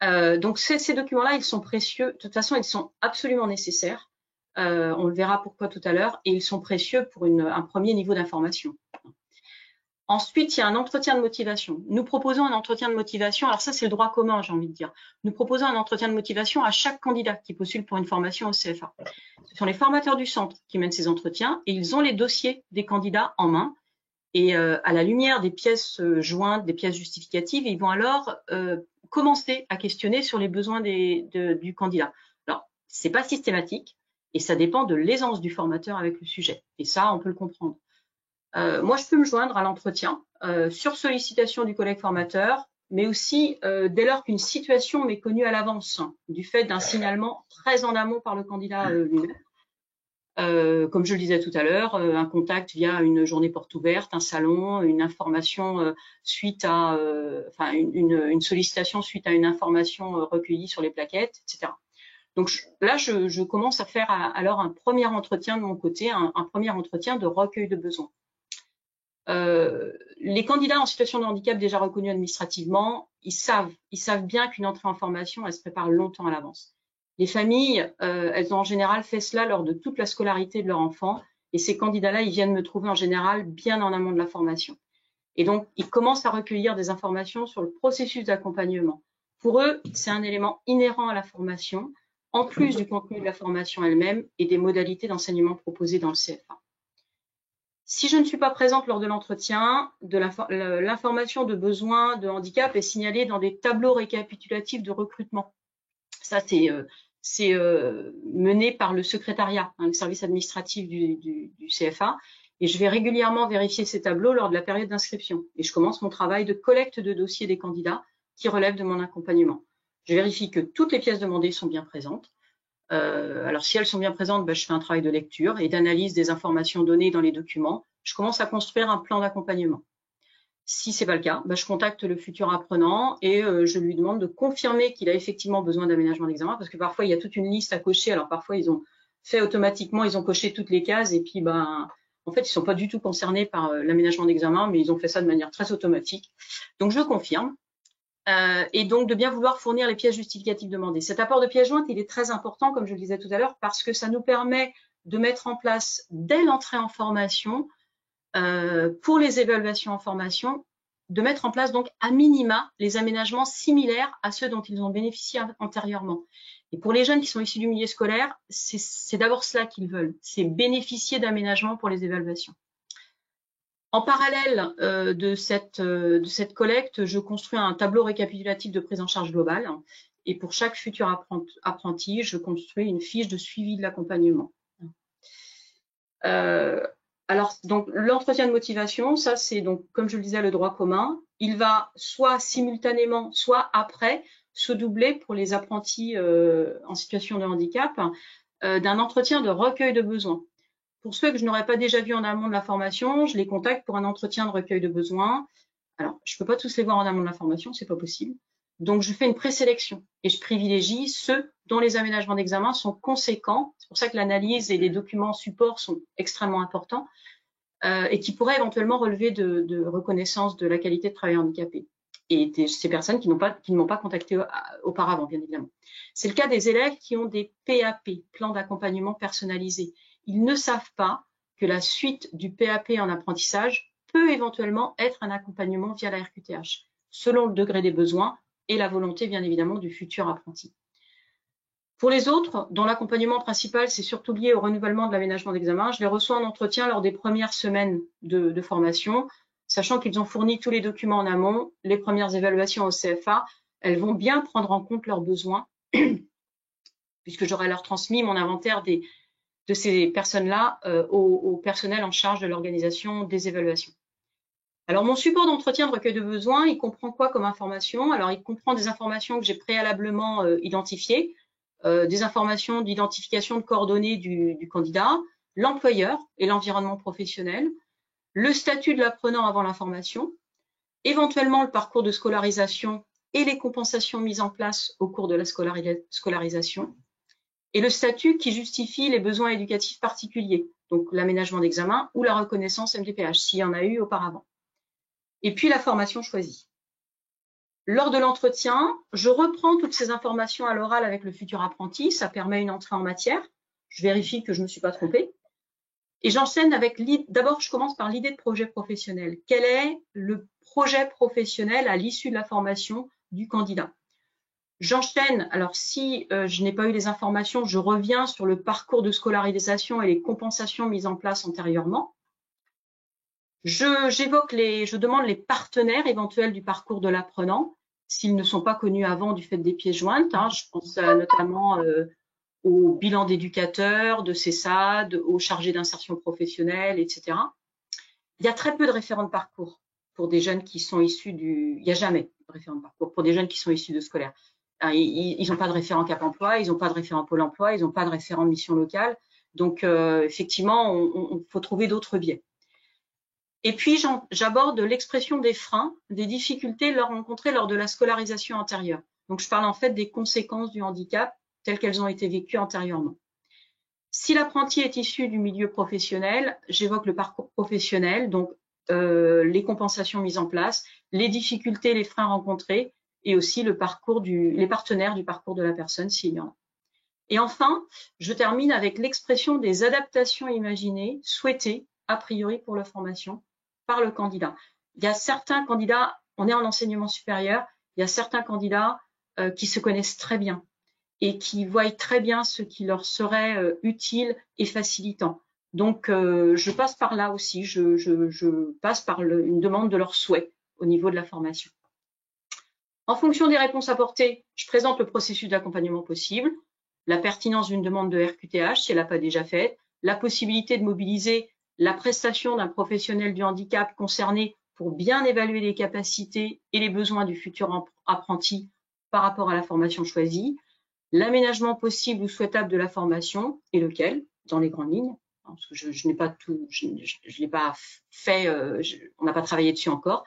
Donc ces documents-là, ils sont précieux. De toute façon, ils sont absolument nécessaires. On le verra pourquoi tout à l'heure. Et ils sont précieux pour un premier niveau d'information. Ensuite, il y a un entretien de motivation. Nous proposons un entretien de motivation. Alors ça, c'est le droit commun, j'ai envie de dire. Nous proposons un entretien de motivation à chaque candidat qui postule pour une formation au CFA. Ce sont les formateurs du centre qui mènent ces entretiens et ils ont les dossiers des candidats en main. Et à la lumière des pièces jointes, des pièces justificatives, ils vont alors commencer à questionner sur les besoins du candidat. Alors, c'est pas systématique et ça dépend de l'aisance du formateur avec le sujet. Et ça, on peut le comprendre. Moi, je peux me joindre à l'entretien sur sollicitation du collègue formateur, mais aussi dès lors qu'une situation m'est connue à l'avance, du fait d'un signalement très en amont par le candidat lui-même. Comme je le disais tout à l'heure, un contact via une journée porte ouverte, un salon, une information suite à, une sollicitation suite à une information recueillie sur les plaquettes, etc. Donc là, je commence à faire alors un premier entretien de mon côté, un premier entretien de recueil de besoins. Les candidats en situation de handicap déjà reconnus administrativement, ils savent bien qu'une entrée en formation, elle se prépare longtemps à l'avance. Les familles, elles ont en général fait cela lors de toute la scolarité de leur enfant, et ces candidats-là, ils viennent me trouver en général bien en amont de la formation. Et donc, ils commencent à recueillir des informations sur le processus d'accompagnement. Pour eux, c'est un élément inhérent à la formation, en plus du contenu de la formation elle-même et des modalités d'enseignement proposées dans le CFA. Si je ne suis pas présente lors de l'entretien, l'information de besoin de handicap est signalée dans des tableaux récapitulatifs de recrutement. Ça, c'est mené par le secrétariat, le service administratif du CFA. Et je vais régulièrement vérifier ces tableaux lors de la période d'inscription. Et je commence mon travail de collecte de dossiers des candidats qui relèvent de mon accompagnement. Je vérifie que toutes les pièces demandées sont bien présentes. Alors, si elles sont bien présentes, je fais un travail de lecture et d'analyse des informations données dans les documents. Je commence à construire un plan d'accompagnement. Si c'est pas le cas, je contacte le futur apprenant et je lui demande de confirmer qu'il a effectivement besoin d'aménagement d'examen, parce que parfois il y a toute une liste à cocher. Alors parfois ils ont fait automatiquement, ils ont coché toutes les cases et puis en fait ils sont pas du tout concernés par l'aménagement d'examen, mais ils ont fait ça de manière très automatique. Donc je confirme. Et donc de bien vouloir fournir les pièces justificatives demandées. Cet apport de pièces jointes, il est très important, comme je le disais tout à l'heure, parce que ça nous permet de mettre en place, dès l'entrée en formation, pour les évaluations en formation, de mettre en place donc à minima les aménagements similaires à ceux dont ils ont bénéficié antérieurement. Et pour les jeunes qui sont issus du milieu scolaire, c'est d'abord cela qu'ils veulent, c'est bénéficier d'aménagements pour les évaluations. En parallèle de cette collecte, je construis un tableau récapitulatif de prise en charge globale. Et pour chaque futur apprenti, je construis une fiche de suivi de l'accompagnement. Alors, donc, l'entretien de motivation, ça, c'est donc, comme je le disais, le droit commun. Il va soit simultanément, soit après, se doubler pour les apprentis en situation de handicap d'un entretien de recueil de besoins. Pour ceux que je n'aurais pas déjà vus en amont de la formation, je les contacte pour un entretien de recueil de besoins. Alors, je ne peux pas tous les voir en amont de la formation, c'est pas possible. Donc, je fais une présélection et je privilégie ceux dont les aménagements d'examen sont conséquents. C'est pour ça que l'analyse et les documents supports sont extrêmement importants et qui pourraient éventuellement relever de reconnaissance de la qualité de travail handicapé. Et ces personnes qui ne m'ont pas contacté auparavant, bien évidemment. C'est le cas des élèves qui ont des PAP, plans d'accompagnement personnalisés. Ils ne savent pas que la suite du PAP en apprentissage peut éventuellement être un accompagnement via la RQTH, selon le degré des besoins et la volonté, bien évidemment, du futur apprenti. Pour les autres, dont l'accompagnement principal, c'est surtout lié au renouvellement de l'aménagement d'examen, je les reçois en entretien lors des premières semaines de formation, sachant qu'ils ont fourni tous les documents en amont, les premières évaluations au CFA, elles vont bien prendre en compte leurs besoins, puisque j'aurai leur transmis mon inventaire de ces personnes-là au personnel en charge de l'organisation des évaluations. Alors, mon support d'entretien de recueil de besoins, il comprend quoi comme information? Alors, il comprend des informations que j'ai préalablement identifiées, des informations d'identification de coordonnées du candidat, l'employeur et l'environnement professionnel, le statut de l'apprenant avant la formation, éventuellement le parcours de scolarisation et les compensations mises en place au cours de la scolarisation, et le statut qui justifie les besoins éducatifs particuliers, donc l'aménagement d'examen ou la reconnaissance MDPH, s'il y en a eu auparavant. Et puis la formation choisie. Lors de l'entretien, je reprends toutes ces informations à l'oral avec le futur apprenti, ça permet une entrée en matière, je vérifie que je ne me suis pas trompée, et j'enchaîne avec, d'abord je commence par l'idée de projet professionnel. Quel est le projet professionnel à l'issue de la formation du candidat? J'enchaîne, alors si je n'ai pas eu les informations, je reviens sur le parcours de scolarisation et les compensations mises en place antérieurement. Je demande les partenaires éventuels du parcours de l'apprenant, s'ils ne sont pas connus avant du fait des pièces jointes. Je pense notamment au bilan d'éducateurs, de CESAD, aux chargés d'insertion professionnelle, etc. Il y a très peu de référents de parcours pour des jeunes qui sont issus il n'y a jamais de référents de parcours pour des jeunes qui sont issus de scolaire. Ils n'ont pas de référent Cap Emploi, ils n'ont pas de référent Pôle Emploi, ils n'ont pas de référent de mission locale. Donc, effectivement, il faut trouver d'autres biais. Et puis, j'aborde l'expression des freins, des difficultés rencontrées lors de la scolarisation antérieure. Donc, je parle en fait des conséquences du handicap telles qu'elles ont été vécues antérieurement. Si l'apprenti est issu du milieu professionnel, j'évoque le parcours professionnel, donc les compensations mises en place, les difficultés, les freins rencontrés, et aussi les partenaires du parcours de la personne, s'il y en a. Et enfin, je termine avec l'expression des adaptations imaginées, souhaitées, a priori pour la formation, par le candidat. Il y a certains candidats, on est en enseignement supérieur, il y a certains candidats qui se connaissent très bien et qui voient très bien ce qui leur serait utile et facilitant. Donc, je passe par là aussi, je passe par une demande de leur souhait au niveau de la formation. En fonction des réponses apportées, je présente le processus d'accompagnement possible, la pertinence d'une demande de RQTH si elle n'a pas déjà faite, la possibilité de mobiliser la prestation d'un professionnel du handicap concerné pour bien évaluer les capacités et les besoins du futur apprenti par rapport à la formation choisie, l'aménagement possible ou souhaitable de la formation et lequel, dans les grandes lignes, parce que je n'ai pas tout, je l'ai pas fait, on n'a pas travaillé dessus encore,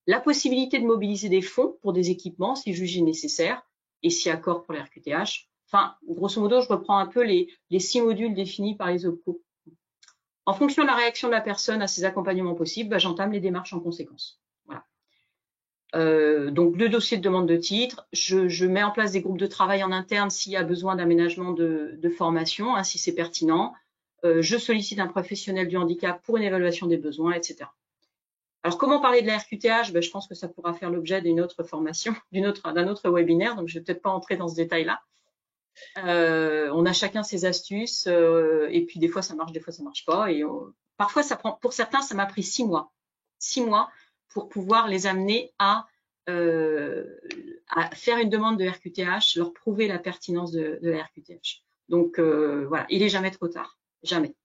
la possibilité de mobiliser des fonds pour des équipements si jugé nécessaire et si accord pour les RQTH. Enfin, grosso modo, je reprends un peu les 6 modules définis par les OPCO. En fonction de la réaction de la personne à ces accompagnements possibles, j'entame les démarches en conséquence. Voilà. Donc, le dossier de demande de titre, je mets en place des groupes de travail en interne s'il y a besoin d'aménagement de formation, si c'est pertinent. Je sollicite un professionnel du handicap pour une évaluation des besoins, etc. Alors, comment parler de la RQTH? Je pense que ça pourra faire l'objet d'une autre formation, d'un autre webinaire, donc je vais peut-être pas entrer dans ce détail-là. On a chacun ses astuces, et puis des fois ça marche, des fois ça marche pas. Et parfois, pour certains, ça m'a pris 6 mois. 6 mois pour pouvoir les amener à faire une demande de RQTH, leur prouver la pertinence de la RQTH. Donc voilà, il est jamais trop tard, jamais.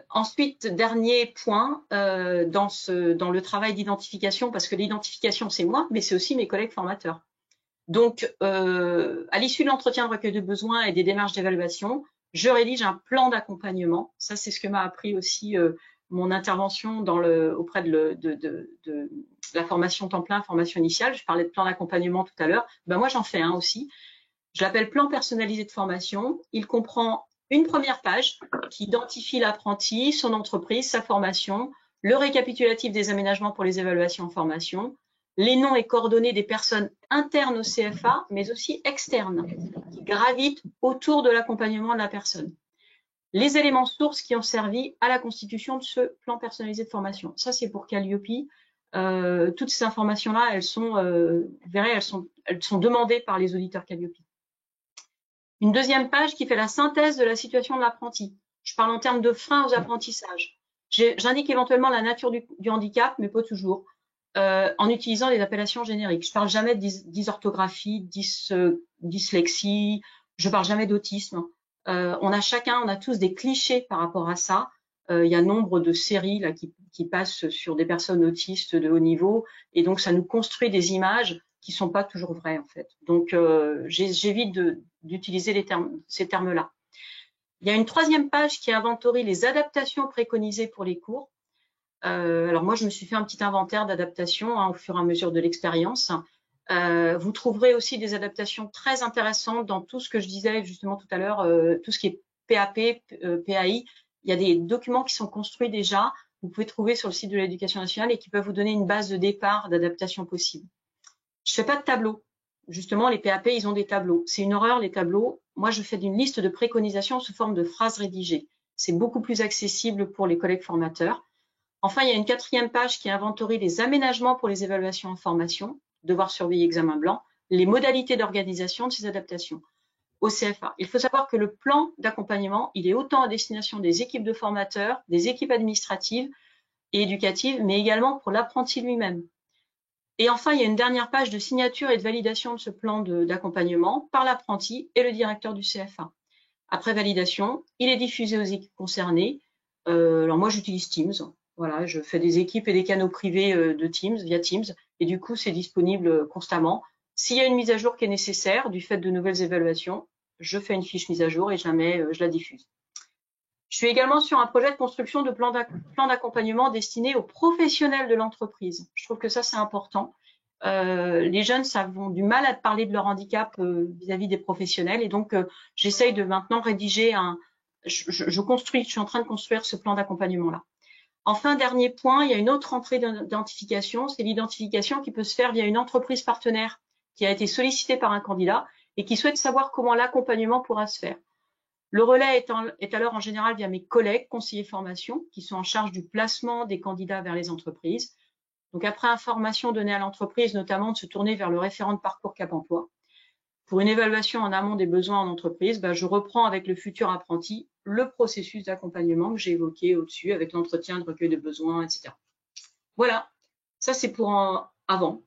Ensuite, dernier point dans le travail d'identification, parce que l'identification c'est moi, mais c'est aussi mes collègues formateurs. Donc, à l'issue de l'entretien de recueil de besoins et des démarches d'évaluation, je rédige un plan d'accompagnement. Ça, c'est ce que m'a appris aussi mon intervention auprès de la formation temps plein, formation initiale. Je parlais de plan d'accompagnement tout à l'heure. Moi, j'en fais un aussi. Je l'appelle plan personnalisé de formation. Il comprend une première page qui identifie l'apprenti, son entreprise, sa formation, le récapitulatif des aménagements pour les évaluations en formation, les noms et coordonnées des personnes internes au CFA, mais aussi externes, qui gravitent autour de l'accompagnement de la personne. Les éléments sources qui ont servi à la constitution de ce plan personnalisé de formation. Ça, c'est pour Calliope. Toutes ces informations-là, elles sont demandées par les auditeurs Calliope. Une deuxième page qui fait la synthèse de la situation de l'apprenti. Je parle en termes de freins aux apprentissages. J'indique éventuellement la nature du handicap, mais pas toujours, en utilisant des appellations génériques. Je parle jamais de dysorthographie, dyslexie, je parle jamais d'autisme. On a tous des clichés par rapport à ça. Il y a nombre de séries là qui passent sur des personnes autistes de haut niveau, et donc ça nous construit des images qui sont pas toujours vraies en fait. Donc j'évite d'utiliser ces termes-là. Il y a une troisième page qui inventorie les adaptations préconisées pour les cours. Alors moi, je me suis fait un petit inventaire d'adaptations au fur et à mesure de l'expérience. Vous trouverez aussi des adaptations très intéressantes dans tout ce que je disais justement tout à l'heure, tout ce qui est PAP, PAI. Il y a des documents qui sont construits déjà, vous pouvez trouver sur le site de l'Éducation nationale et qui peuvent vous donner une base de départ d'adaptation possible. Je fais pas de tableau. Justement, les PAP, ils ont des tableaux. C'est une horreur, les tableaux. Moi, je fais une liste de préconisations sous forme de phrases rédigées. C'est beaucoup plus accessible pour les collègues formateurs. Enfin, il y a une quatrième page qui inventorie les aménagements pour les évaluations en formation, devoir surveiller examen blanc, les modalités d'organisation de ces adaptations au CFA. Il faut savoir que le plan d'accompagnement, il est autant à destination des équipes de formateurs, des équipes administratives et éducatives, mais également pour l'apprenti lui-même. Et enfin, il y a une dernière page de signature et de validation de ce plan d'accompagnement par l'apprenti et le directeur du CFA. Après validation, il est diffusé aux équipes concernées. Alors moi, j'utilise Teams. Voilà, je fais des équipes et des canaux privés de Teams, via Teams, et du coup, c'est disponible constamment. S'il y a une mise à jour qui est nécessaire du fait de nouvelles évaluations, je fais une fiche mise à jour et jamais je la diffuse. Je suis également sur un projet de construction de plan d'accompagnement destiné aux professionnels de l'entreprise. Je trouve que ça, c'est important. Les jeunes ont du mal à parler de leur handicap vis-à-vis des professionnels, et donc j'essaye de maintenant rédiger je suis en train de construire ce plan d'accompagnement-là. Enfin, dernier point, il y a une autre entrée d'identification, c'est l'identification qui peut se faire via une entreprise partenaire qui a été sollicitée par un candidat et qui souhaite savoir comment l'accompagnement pourra se faire. Le relais est alors en général via mes collègues conseillers formation qui sont en charge du placement des candidats vers les entreprises. Donc après information donnée à l'entreprise, notamment de se tourner vers le référent de parcours Cap Emploi. Pour une évaluation en amont des besoins en entreprise, je reprends avec le futur apprenti le processus d'accompagnement que j'ai évoqué au-dessus avec l'entretien de recueil de besoins, etc. Voilà, ça c'est pour avant.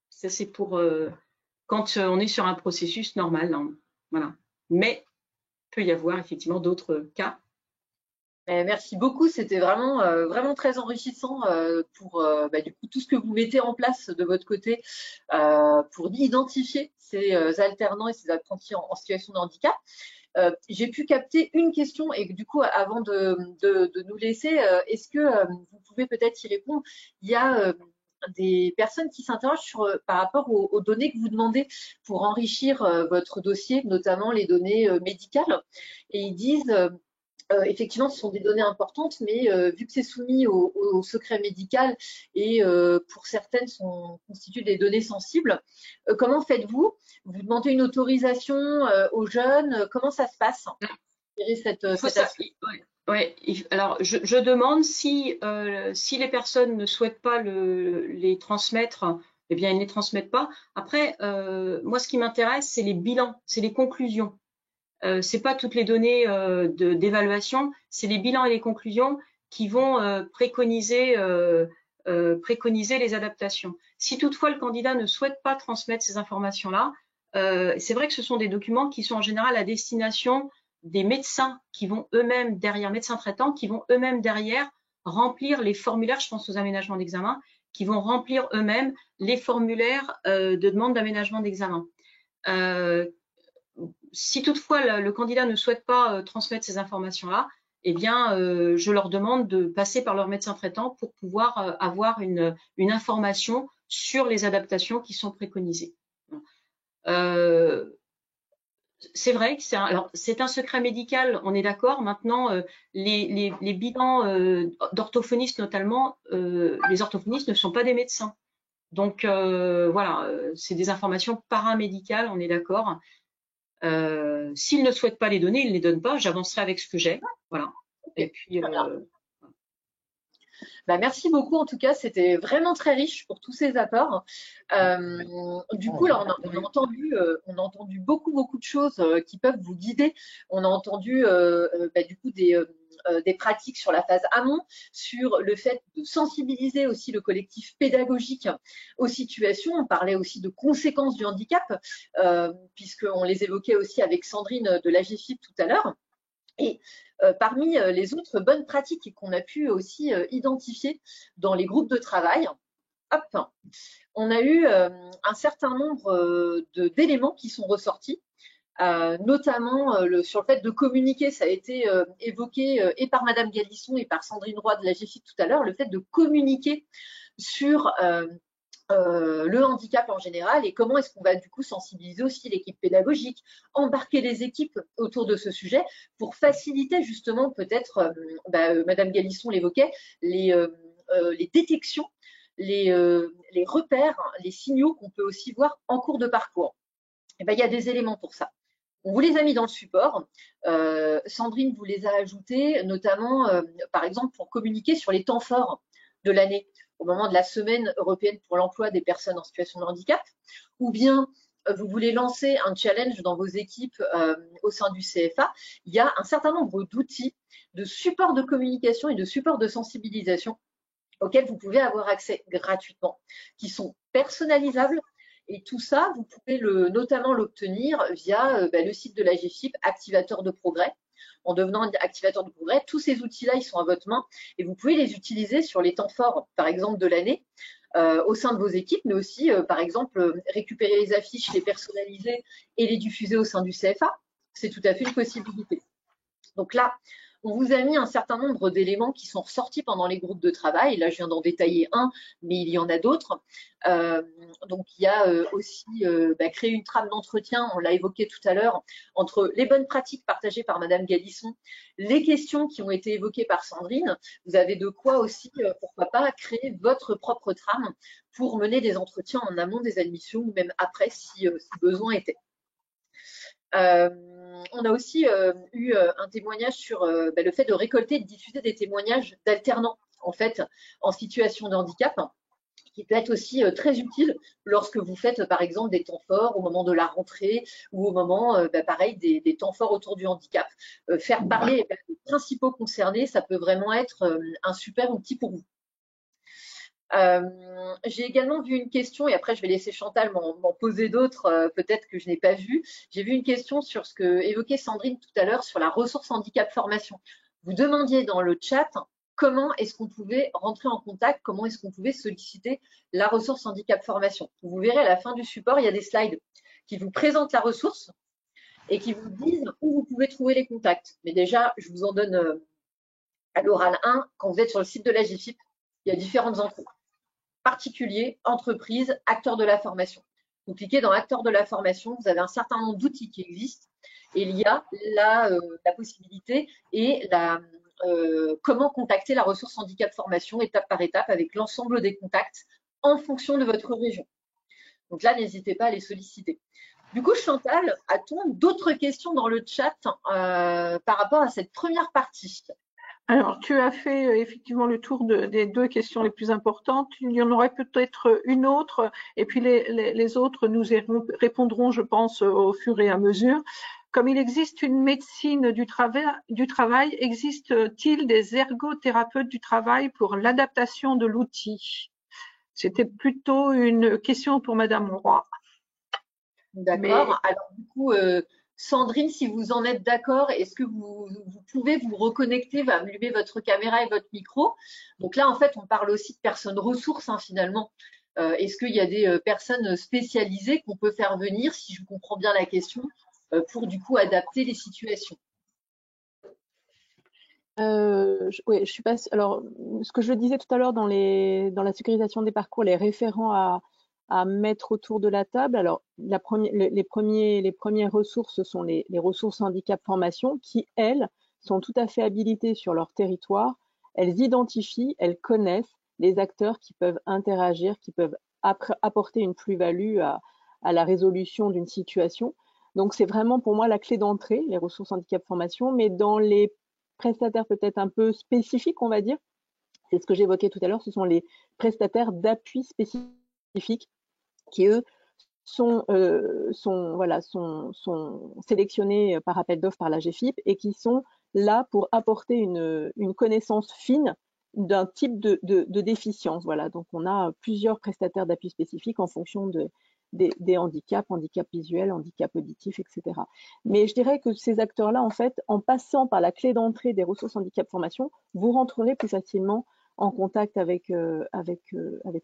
Ça c'est pour quand on est sur un processus normal. Hein. Voilà. Mais il peut y avoir effectivement d'autres cas. Merci beaucoup, c'était vraiment très enrichissant pour du coup tout ce que vous mettez en place de votre côté pour identifier ces alternants et ces apprentis en situation de handicap. J'ai pu capter une question et du coup avant de nous laisser, est-ce que vous pouvez peut-être y répondre? Il y a des personnes qui s'interrogent par rapport aux données que vous demandez pour enrichir votre dossier, notamment les données médicales, et ils disent effectivement, ce sont des données importantes, mais vu que c'est soumis au secret médical et pour certaines constituent des données sensibles, comment faites-vous? Vous demandez une autorisation aux jeunes? Comment ça se passe? Ouais, alors je demande si les personnes ne souhaitent pas les transmettre, eh bien, ils ne les transmettent pas. Après, moi, ce qui m'intéresse, c'est les bilans, c'est les conclusions. C'est pas toutes les données d'évaluation, c'est les bilans et les conclusions qui vont préconiser les adaptations. Si toutefois le candidat ne souhaite pas transmettre ces informations-là, c'est vrai que ce sont des documents qui sont en général à destination des médecins qui vont eux-mêmes derrière, médecins traitants, qui vont eux-mêmes derrière remplir les formulaires, je pense aux aménagements d'examen, qui vont remplir eux-mêmes les formulaires de demande d'aménagement d'examen. Si toutefois le candidat ne souhaite pas transmettre ces informations-là, eh bien, je leur demande de passer par leur médecin traitant pour pouvoir avoir une information sur les adaptations qui sont préconisées. C'est vrai que c'est un secret médical, on est d'accord. Maintenant, les bilans d'orthophonistes notamment, les orthophonistes ne sont pas des médecins. Donc voilà, c'est des informations paramédicales, on est d'accord. S'ils ne souhaitent pas les donner, ils ne les donnent pas. J'avancerai avec ce que j'ai. Voilà. Et puis. Merci beaucoup. En tout cas, c'était vraiment très riche pour tous ces apports. Du coup, là, on a entendu beaucoup de choses qui peuvent vous guider. On a entendu du coup des pratiques sur la phase amont, sur le fait de sensibiliser aussi le collectif pédagogique aux situations. On parlait aussi de conséquences du handicap, puisqu'on les évoquait aussi avec Sandrine de l'AGFIP tout à l'heure. Et parmi les autres bonnes pratiques qu'on a pu aussi identifier dans les groupes de travail, hop, on a eu un certain nombre d'éléments qui sont ressortis. Notamment sur le fait de communiquer, ça a été évoqué et par Madame Galisson et par Sandrine Roy de la GFIP tout à l'heure, le fait de communiquer sur le handicap en général et comment est-ce qu'on va du coup sensibiliser aussi l'équipe pédagogique, embarquer les équipes autour de ce sujet pour faciliter justement peut-être, Madame Galisson l'évoquait, les détections, les repères, les signaux qu'on peut aussi voir en cours de parcours. Et il y a des éléments pour ça. On vous les a mis dans le support. Sandrine vous les a ajoutés, notamment, par exemple, pour communiquer sur les temps forts de l'année, au moment de la semaine européenne pour l'emploi des personnes en situation de handicap, ou bien vous voulez lancer un challenge dans vos équipes au sein du CFA. Il y a un certain nombre d'outils, de supports de communication et de supports de sensibilisation auxquels vous pouvez avoir accès gratuitement, qui sont personnalisables. Et tout ça, vous pouvez notamment l'obtenir via le site de la GFIP, Activateur de Progrès. En devenant activateur de progrès, tous ces outils-là, ils sont à votre main et vous pouvez les utiliser sur les temps forts, par exemple, de l'année, au sein de vos équipes, mais aussi, par exemple, récupérer les affiches, les personnaliser et les diffuser au sein du CFA. C'est tout à fait une possibilité. Donc là, on vous a mis un certain nombre d'éléments qui sont ressortis pendant les groupes de travail. Là, je viens d'en détailler un, mais il y en a d'autres. Donc, il y a aussi créer une trame d'entretien, on l'a évoqué tout à l'heure, entre les bonnes pratiques partagées par Madame Galisson, les questions qui ont été évoquées par Sandrine. Vous avez de quoi aussi, pourquoi pas, créer votre propre trame pour mener des entretiens en amont des admissions ou même après si besoin était. On a aussi eu un témoignage sur le fait de récolter et de diffuser des témoignages d'alternants en fait en situation de handicap, qui peut être aussi très utile lorsque vous faites par exemple des temps forts au moment de la rentrée ou au moment pareil des temps forts autour du handicap. Faire parler les principaux concernés, ça peut vraiment être un super outil pour vous. J'ai également vu une question, et après je vais laisser Chantal m'en poser d'autres, peut-être que je n'ai pas vu. J'ai vu une question sur ce que évoquait Sandrine tout à l'heure sur la ressource handicap formation. Vous demandiez dans le chat comment est-ce qu'on pouvait rentrer en contact, comment est-ce qu'on pouvait solliciter la ressource handicap formation. Vous verrez à la fin du support, il y a des slides qui vous présentent la ressource et qui vous disent où vous pouvez trouver les contacts. Mais déjà, je vous en donne à l'oral 1, quand vous êtes sur le site de la GFIP, il y a différentes entrées. Particuliers, entreprises, acteurs de la formation. Vous cliquez dans acteurs de la formation, vous avez un certain nombre d'outils qui existent et il y a la possibilité et comment contacter la ressource handicap formation étape par étape avec l'ensemble des contacts en fonction de votre région. Donc là, n'hésitez pas à les solliciter. Du coup, Chantal, a-t-on d'autres questions dans le chat par rapport à cette première partie? Alors, tu as fait effectivement le tour des 2 questions les plus importantes. Il y en aurait peut-être une autre, et puis les autres nous répondront, je pense, au fur et à mesure. Comme il existe une médecine du travail, existe-t-il des ergothérapeutes du travail pour l'adaptation de l'outil? C'était plutôt une question pour Madame Roy. D'accord. Alors du coup, Sandrine, si vous en êtes d'accord, est-ce que vous pouvez vous reconnecter, allumer votre caméra et votre micro? Donc là, en fait, on parle aussi de personnes ressources, hein, finalement. Est-ce qu'il y a des personnes spécialisées qu'on peut faire venir, si je comprends bien la question, pour du coup adapter les situations? Oui, je suis pas. Alors, ce que je disais tout à l'heure dans la sécurisation des parcours, les référents à mettre autour de la table. Alors, les premières ressources sont les ressources handicap formation qui, elles, sont tout à fait habilitées sur leur territoire. Elles identifient, elles connaissent les acteurs qui peuvent interagir, qui peuvent apporter une plus-value à la résolution d'une situation. Donc, c'est vraiment pour moi la clé d'entrée, les ressources handicap formation, mais dans les prestataires peut-être un peu spécifiques, on va dire, c'est ce que j'évoquais tout à l'heure, ce sont les prestataires d'appui spécifiques qui, eux, sont sélectionnés par appel d'offres par la GFIP et qui sont là pour apporter une connaissance fine d'un type de déficience. Voilà, donc on a plusieurs prestataires d'appui spécifiques en fonction des handicaps, handicap visuel, handicap auditif, etc. Mais je dirais que ces acteurs-là, en fait, en passant par la clé d'entrée des ressources handicap formation, vous rentrerez plus facilement en contact avec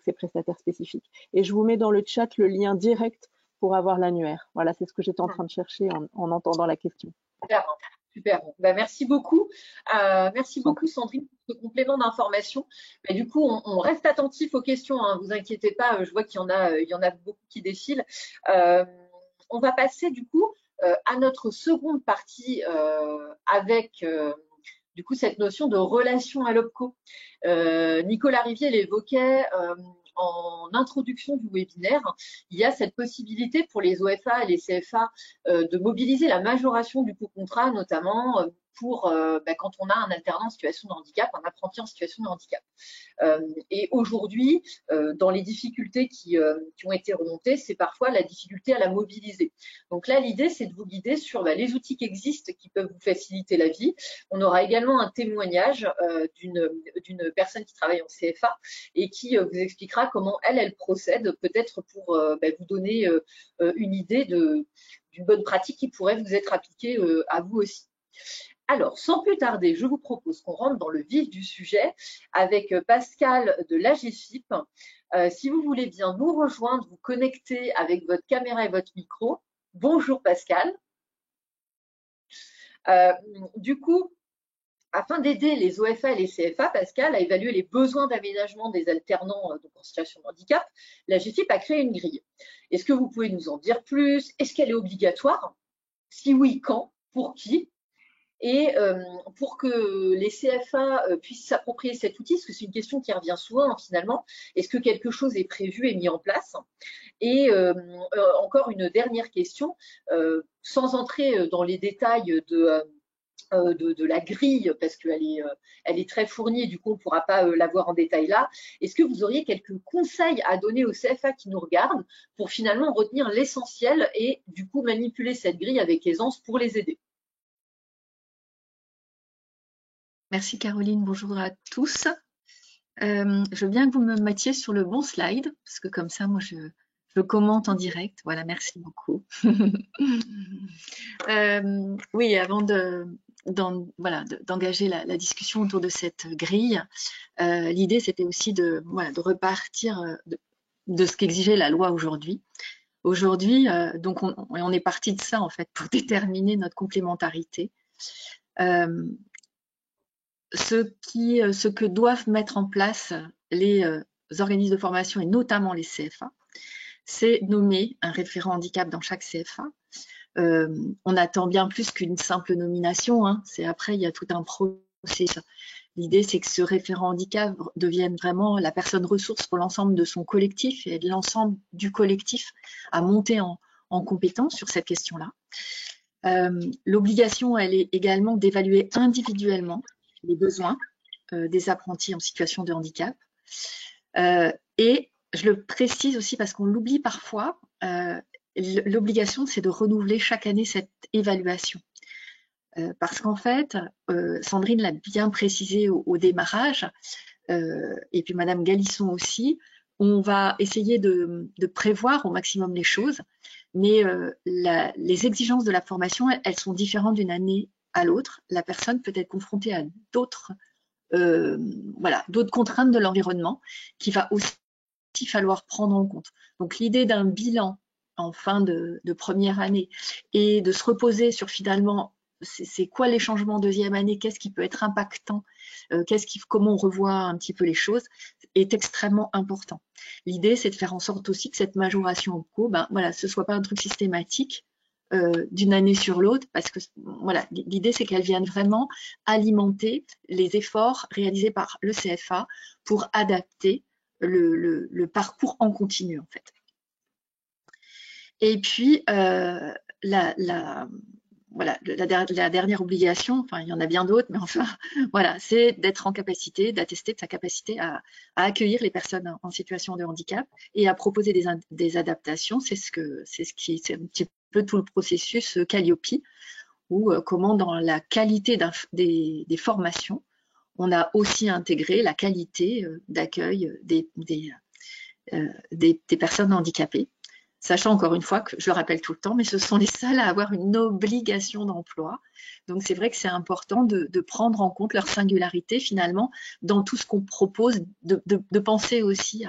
ces prestataires spécifiques. Et je vous mets dans le chat le lien direct pour avoir l'annuaire. Voilà, c'est ce que j'étais en train de chercher en entendant la question. Super, super. Ben, merci beaucoup. Merci beaucoup, Sandrine, pour ce complément d'information. Du coup, on reste attentif aux questions, hein, vous inquiétez pas, je vois qu'il y en a beaucoup qui défilent. On va passer du coup à notre seconde partie avec du coup cette notion de relation à l'OPCO. Nicolas Rivier l'évoquait en introduction du webinaire. Il y a cette possibilité pour les OFA et les CFA de mobiliser la majoration du co-contrat, notamment pour quand on a un alternant en situation de handicap, un apprenti en situation de handicap. Et aujourd'hui, dans les difficultés qui ont été remontées, c'est parfois la difficulté à la mobiliser. Donc là, l'idée, c'est de vous guider sur les outils qui existent qui peuvent vous faciliter la vie. On aura également un témoignage d'une personne qui travaille en CFA et qui vous expliquera comment elle procède, peut-être pour vous donner une idée d'une bonne pratique qui pourrait vous être appliquée à vous aussi. Alors, sans plus tarder, je vous propose qu'on rentre dans le vif du sujet avec Pascal de l'AGFIP. Si vous voulez bien nous rejoindre, vous connecter avec votre caméra et votre micro. Bonjour Pascal. Du coup, afin d'aider les OFA et les CFA, Pascal, à évaluer les besoins d'aménagement des alternants en situation de handicap, l'AGFIP a créé une grille. Est-ce que vous pouvez nous en dire plus? Est-ce qu'elle est obligatoire? Si oui, quand? Pour qui? Et pour que les CFA puissent s'approprier cet outil, parce que c'est une question qui revient souvent finalement, est-ce que quelque chose est prévu et mis en place? Et encore une dernière question, sans entrer dans les détails de la grille, parce qu'elle est très fournie et du coup on ne pourra pas la voir en détail là. Est-ce que vous auriez quelques conseils à donner aux CFA qui nous regardent pour finalement retenir l'essentiel et du coup manipuler cette grille avec aisance pour les aider? Merci Caroline, bonjour à tous. Je veux bien que vous me mettiez sur le bon slide, parce que comme ça, moi, je commente en direct. Voilà, merci beaucoup. Oui, avant d'engager la discussion autour de cette grille, l'idée, c'était aussi de repartir de ce qu'exigeait la loi aujourd'hui. Aujourd'hui, donc on est parti de ça, en fait, pour déterminer notre complémentarité. Ce que doivent mettre en place les organismes de formation et notamment les CFA, c'est nommer un référent handicap dans chaque CFA. On attend bien plus qu'une simple nomination, hein. C'est après, il y a tout un processus. L'idée, c'est que ce référent handicap devienne vraiment la personne ressource pour l'ensemble de son collectif et de l'ensemble du collectif à monter en compétence sur cette question-là. L'obligation, elle est également d'évaluer individuellement les besoins des apprentis en situation de handicap. Et je le précise aussi parce qu'on l'oublie parfois, l'obligation, c'est de renouveler chaque année cette évaluation. Parce qu'en fait, Sandrine l'a bien précisé au démarrage, et puis Madame Galisson aussi, on va essayer de prévoir au maximum les choses, mais les exigences de la formation, elles sont différentes d'une année à l'autre. La personne peut être confrontée à d'autres contraintes de l'environnement qu'il va aussi falloir prendre en compte. Donc l'idée d'un bilan en fin de première année et de se reposer sur finalement c'est quoi les changements deuxième année, qu'est-ce qui peut être impactant, comment on revoit un petit peu les choses, est extrêmement important. L'idée, c'est de faire en sorte aussi que cette majoration OPCO, ce soit pas un truc systématique d'une année sur l'autre, parce que voilà, l'idée, c'est qu'elle vienne vraiment alimenter les efforts réalisés par le CFA pour adapter le parcours en continu, en fait. Et puis, la dernière obligation, enfin il y en a bien d'autres, mais enfin voilà, c'est d'être en capacité, d'attester de sa capacité à accueillir les personnes en situation de handicap et à proposer des adaptations. C'est un petit peu tout le processus Calliope, où comment dans la qualité des formations, on a aussi intégré la qualité d'accueil des personnes handicapées. Sachant encore une fois que je le rappelle tout le temps, mais ce sont les seuls à avoir une obligation d'emploi. Donc c'est vrai que c'est important de prendre en compte leur singularité finalement dans tout ce qu'on propose, de penser aussi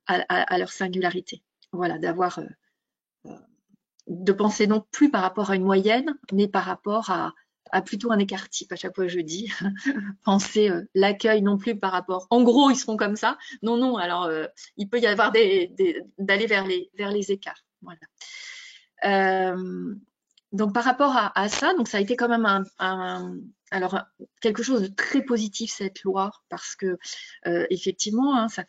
à leur singularité. Voilà, de penser non plus par rapport à une moyenne, mais par rapport à plutôt un écart type. À chaque fois je dis, penser l'accueil non plus par rapport, en gros ils seront comme ça, non, alors il peut y avoir d'aller vers les écarts. Voilà. Donc par rapport à ça, donc ça a été quand même quelque chose de très positif cette loi, parce que effectivement, hein, ça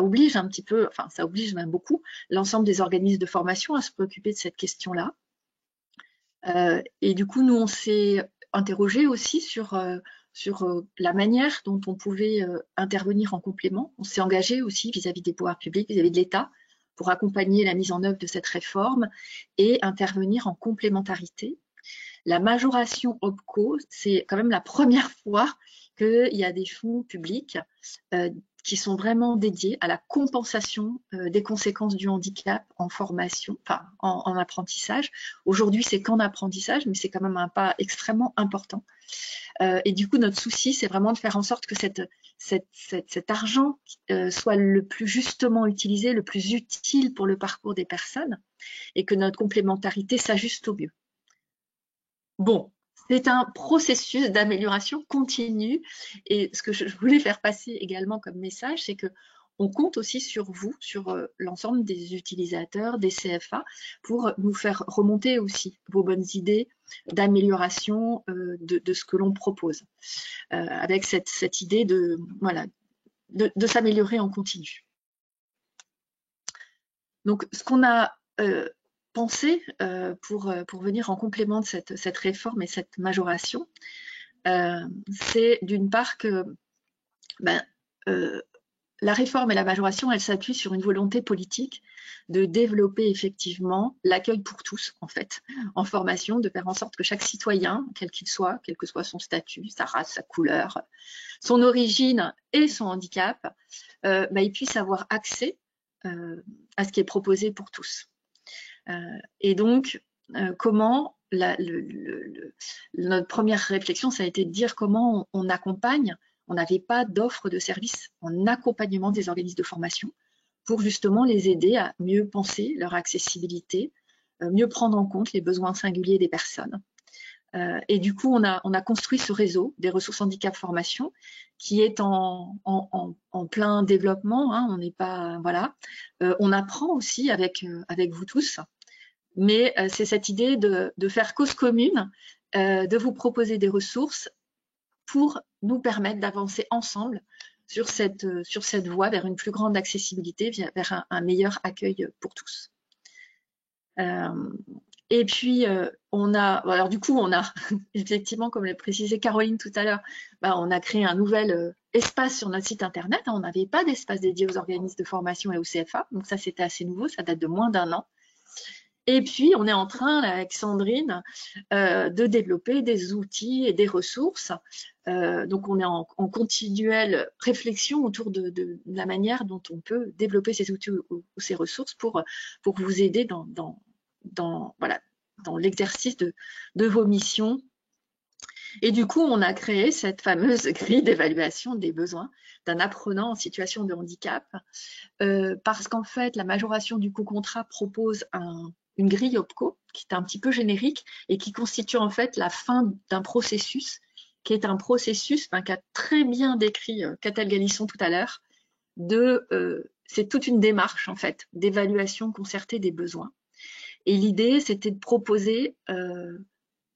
oblige un petit peu, enfin ça oblige même beaucoup l'ensemble des organismes de formation à se préoccuper de cette question-là. Et du coup, nous, on s'est interrogé aussi sur la manière dont on pouvait intervenir en complément. On s'est engagé aussi vis-à-vis des pouvoirs publics, vis-à-vis de l'État, pour accompagner la mise en œuvre de cette réforme et intervenir en complémentarité. La majoration OPCO, c'est quand même la première fois qu'il y a des fonds publics qui sont vraiment dédiés à la compensation des conséquences du handicap en formation, enfin en apprentissage. Aujourd'hui, c'est qu'en apprentissage, mais c'est quand même un pas extrêmement important. Et du coup, notre souci, c'est vraiment de faire en sorte que cet argent soit le plus justement utilisé, le plus utile pour le parcours des personnes, et que notre complémentarité s'ajuste au mieux. Bon, c'est un processus d'amélioration continue, et ce que je voulais faire passer également comme message, c'est que on compte aussi sur vous, sur l'ensemble des utilisateurs, des CFA, pour nous faire remonter aussi vos bonnes idées d'amélioration de ce que l'on propose, avec cette idée de s'améliorer en continu. Donc, ce qu'on a pensé pour venir en complément de cette réforme et cette majoration, c'est d'une part que la réforme et la majoration, elles s'appuient sur une volonté politique de développer effectivement l'accueil pour tous, en fait, en formation, de faire en sorte que chaque citoyen, quel qu'il soit, quel que soit son statut, sa race, sa couleur, son origine et son handicap, il puisse avoir accès à ce qui est proposé pour tous. Et donc, comment notre première réflexion, ça a été de dire comment on accompagne. On n'avait pas d'offre de service en accompagnement des organismes de formation pour justement les aider à mieux penser leur accessibilité, mieux prendre en compte les besoins singuliers des personnes. Et du coup, on a construit ce réseau des ressources handicap formation qui est en plein développement. Hein, on n'est pas voilà. On apprend aussi avec vous tous, mais c'est cette idée de faire cause commune, de vous proposer des ressources pour nous permettre d'avancer ensemble sur cette voie vers une plus grande accessibilité, vers un meilleur accueil pour tous. Et puis, alors du coup, on a effectivement, comme l'a précisé Caroline tout à l'heure, on a créé un nouvel espace sur notre site internet. On n'avait pas d'espace dédié aux organismes de formation et au CFA, donc ça c'était assez nouveau, ça date de moins d'1 an. Et puis, on est en train, là, avec Sandrine, de développer des outils et des ressources. Donc, on est en continuelle réflexion autour de la manière dont on peut développer ces outils ou ces ressources pour vous aider dans l'exercice de vos missions. Et du coup, on a créé cette fameuse grille d'évaluation des besoins d'un apprenant en situation de handicap, parce qu'en fait, la majoration du co-contrat propose une grille OPCO qui est un petit peu générique et qui constitue en fait la fin d'un processus, qui est un processus qu'a très bien décrit Catel Galisson tout à l'heure. C'est toute une démarche en fait d'évaluation concertée des besoins. Et l'idée, c'était de proposer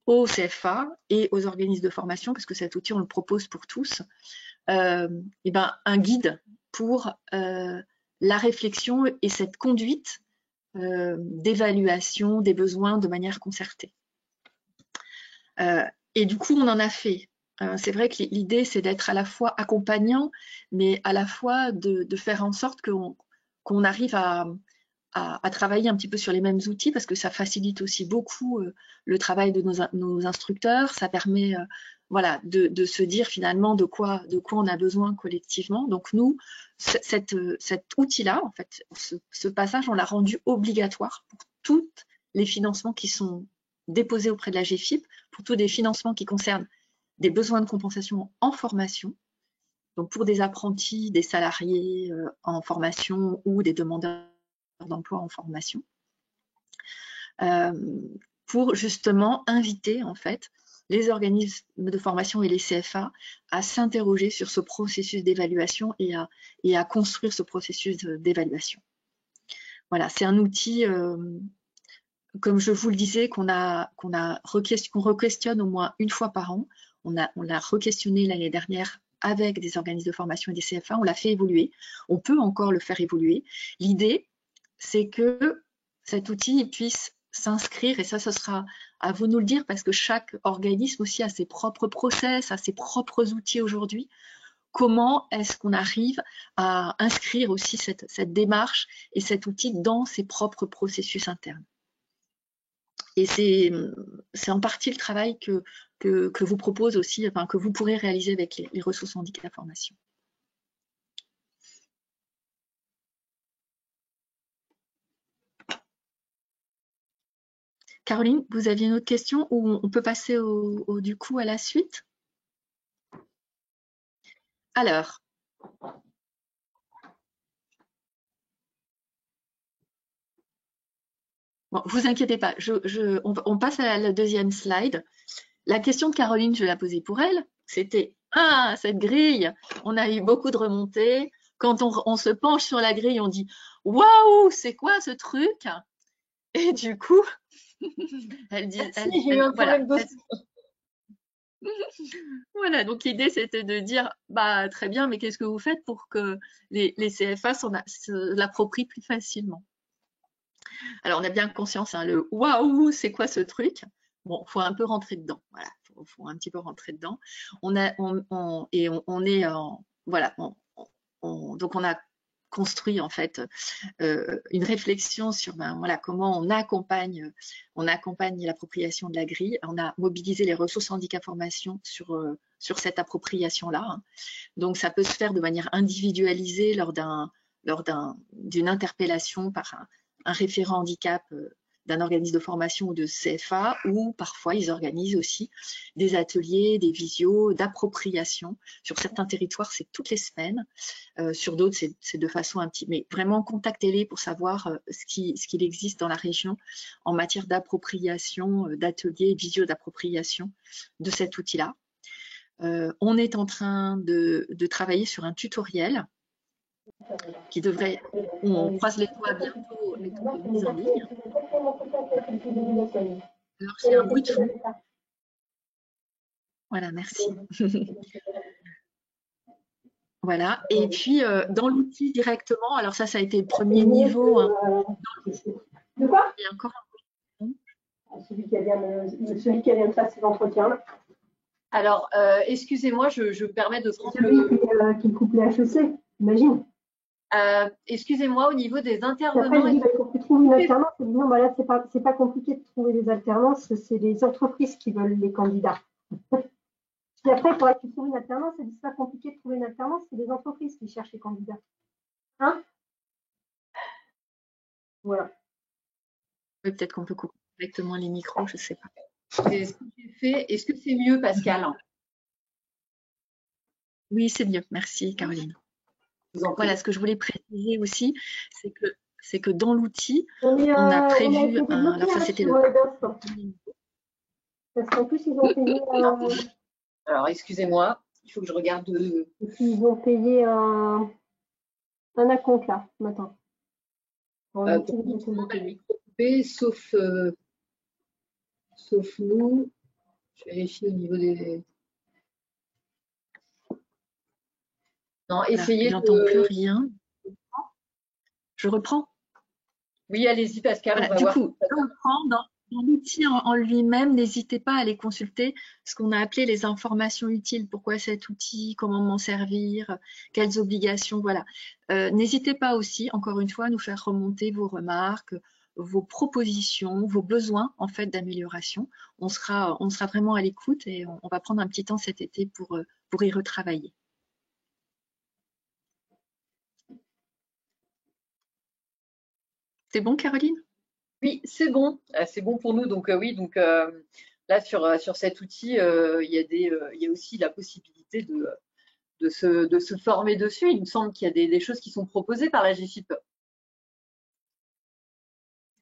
aux CFA et aux organismes de formation, parce que cet outil, on le propose pour tous, un guide pour la réflexion et cette conduite d'évaluation des besoins de manière concertée. Et du coup, on en a fait. C'est vrai que l'idée, c'est d'être à la fois accompagnant, mais à la fois de faire en sorte qu'on arrive à travailler un petit peu sur les mêmes outils, parce que ça facilite aussi beaucoup le travail de nos instructeurs. Ça permet de se dire finalement de quoi on a besoin collectivement. Donc nous, cet outil-là, en fait, ce passage, on l'a rendu obligatoire pour tous les financements qui sont déposés auprès de la GFIP, pour tous les financements qui concernent des besoins de compensation en formation, donc pour des apprentis, des salariés en formation ou des demandeurs d'emploi en formation, pour justement inviter en fait les organismes de formation et les CFA à s'interroger sur ce processus d'évaluation et à construire ce processus d'évaluation. Voilà, c'est un outil, comme je vous le disais, qu'on re-questionne au moins une fois par an. On l'a re-questionné l'année dernière avec des organismes de formation et des CFA, on l'a fait évoluer. On peut encore le faire évoluer. L'idée, c'est que cet outil puisse s'inscrire, et ça, ce sera à vous de nous le dire, parce que chaque organisme aussi a ses propres process, a ses propres outils aujourd'hui. Comment est-ce qu'on arrive à inscrire aussi cette démarche et cet outil dans ses propres processus internes? Et c'est en partie le travail que vous propose aussi, que vous pourrez réaliser avec les ressources handicap formation. Caroline, vous aviez une autre question ou on peut passer du coup à la suite? Alors, bon, vous inquiétez pas, on passe à la deuxième slide. La question de Caroline, je l'ai posée pour elle, c'était « Ah, cette grille, on a eu beaucoup de remontées. Quand on se penche sur la grille, on dit « Waouh, c'est quoi ce truc ?» Et du coup, elle dit… J'ai eu un problème de… Voilà, donc l'idée c'était de dire bah très bien, mais qu'est-ce que vous faites pour que les CFA se l'approprient plus facilement? Alors on a bien conscience, hein, le waouh, c'est quoi ce truc? Bon, faut un peu rentrer dedans. Voilà, faut un petit peu rentrer dedans. Donc on a construit en fait une réflexion sur comment on accompagne l'appropriation de la grille. On a mobilisé les ressources handicap formation sur cette appropriation-là. Hein. Donc ça peut se faire de manière individualisée lors d'une interpellation par un référent handicap d'un organisme de formation ou de CFA, ou parfois ils organisent aussi des ateliers, des visios d'appropriation. Sur certains territoires, c'est toutes les semaines. Sur d'autres, c'est de façon un petit… Mais vraiment, contactez-les pour savoir ce qu'il existe dans la région en matière d'appropriation, d'ateliers, visio d'appropriation de cet outil-là. On est en train de travailler sur un tutoriel qui devrait… On croise les doigts bientôt être mis en ligne. Alors, j'ai un bruit de fond. Voilà, merci. Voilà, et puis dans l'outil directement, alors ça a été le premier niveau. Hein. Il y a encore un bruit de fond. celui qui vient de faire ses entretiens. Alors, excusez-moi, je me permets de prendre celui qui coupe les HEC, imagine. Excusez-moi, au niveau des intervenants. Après, il dit, il faut que tu trouves une alternance. Il dit, non, bah là, c'est pas compliqué de trouver des alternances, c'est les entreprises qui veulent les candidats. Et après, il faudrait que tu trouves une alternance. Il dit, c'est pas compliqué de trouver une alternance, c'est les entreprises qui cherchent les candidats. Hein? Voilà. Oui, peut-être qu'on peut couper directement les micros, je ne sais pas. C'est ce que j'ai fait. Est-ce que c'est mieux, Pascal? Oui, c'est mieux. Merci, Caroline. Voilà, ce que je voulais préciser aussi, c'est que dans l'outil, on a prévu alors ça, c'était parce qu'en plus, ils ont payé alors, excusez-moi, il faut que je regarde. Et puis, ils ont payé un acompte, là, maintenant. Sauf nous. Je vérifie au niveau des... Non, essayez. J'entends plus rien. Je reprends. Oui, allez-y, Pascal. Voilà, du coup, on reprend dans l'outil en lui-même. N'hésitez pas à aller consulter ce qu'on a appelé les informations utiles. Pourquoi cet outil? Comment m'en servir? Quelles obligations? Voilà. N'hésitez pas aussi, encore une fois, à nous faire remonter vos remarques, vos propositions, vos besoins en fait d'amélioration. On sera vraiment à l'écoute et on va prendre un petit temps cet été pour y retravailler. C'est bon, Caroline? Oui, c'est bon. C'est bon pour nous. Donc oui, donc là sur cet outil, il y a aussi la possibilité de se former dessus. Il me semble qu'il y a des choses qui sont proposées par la GFIP.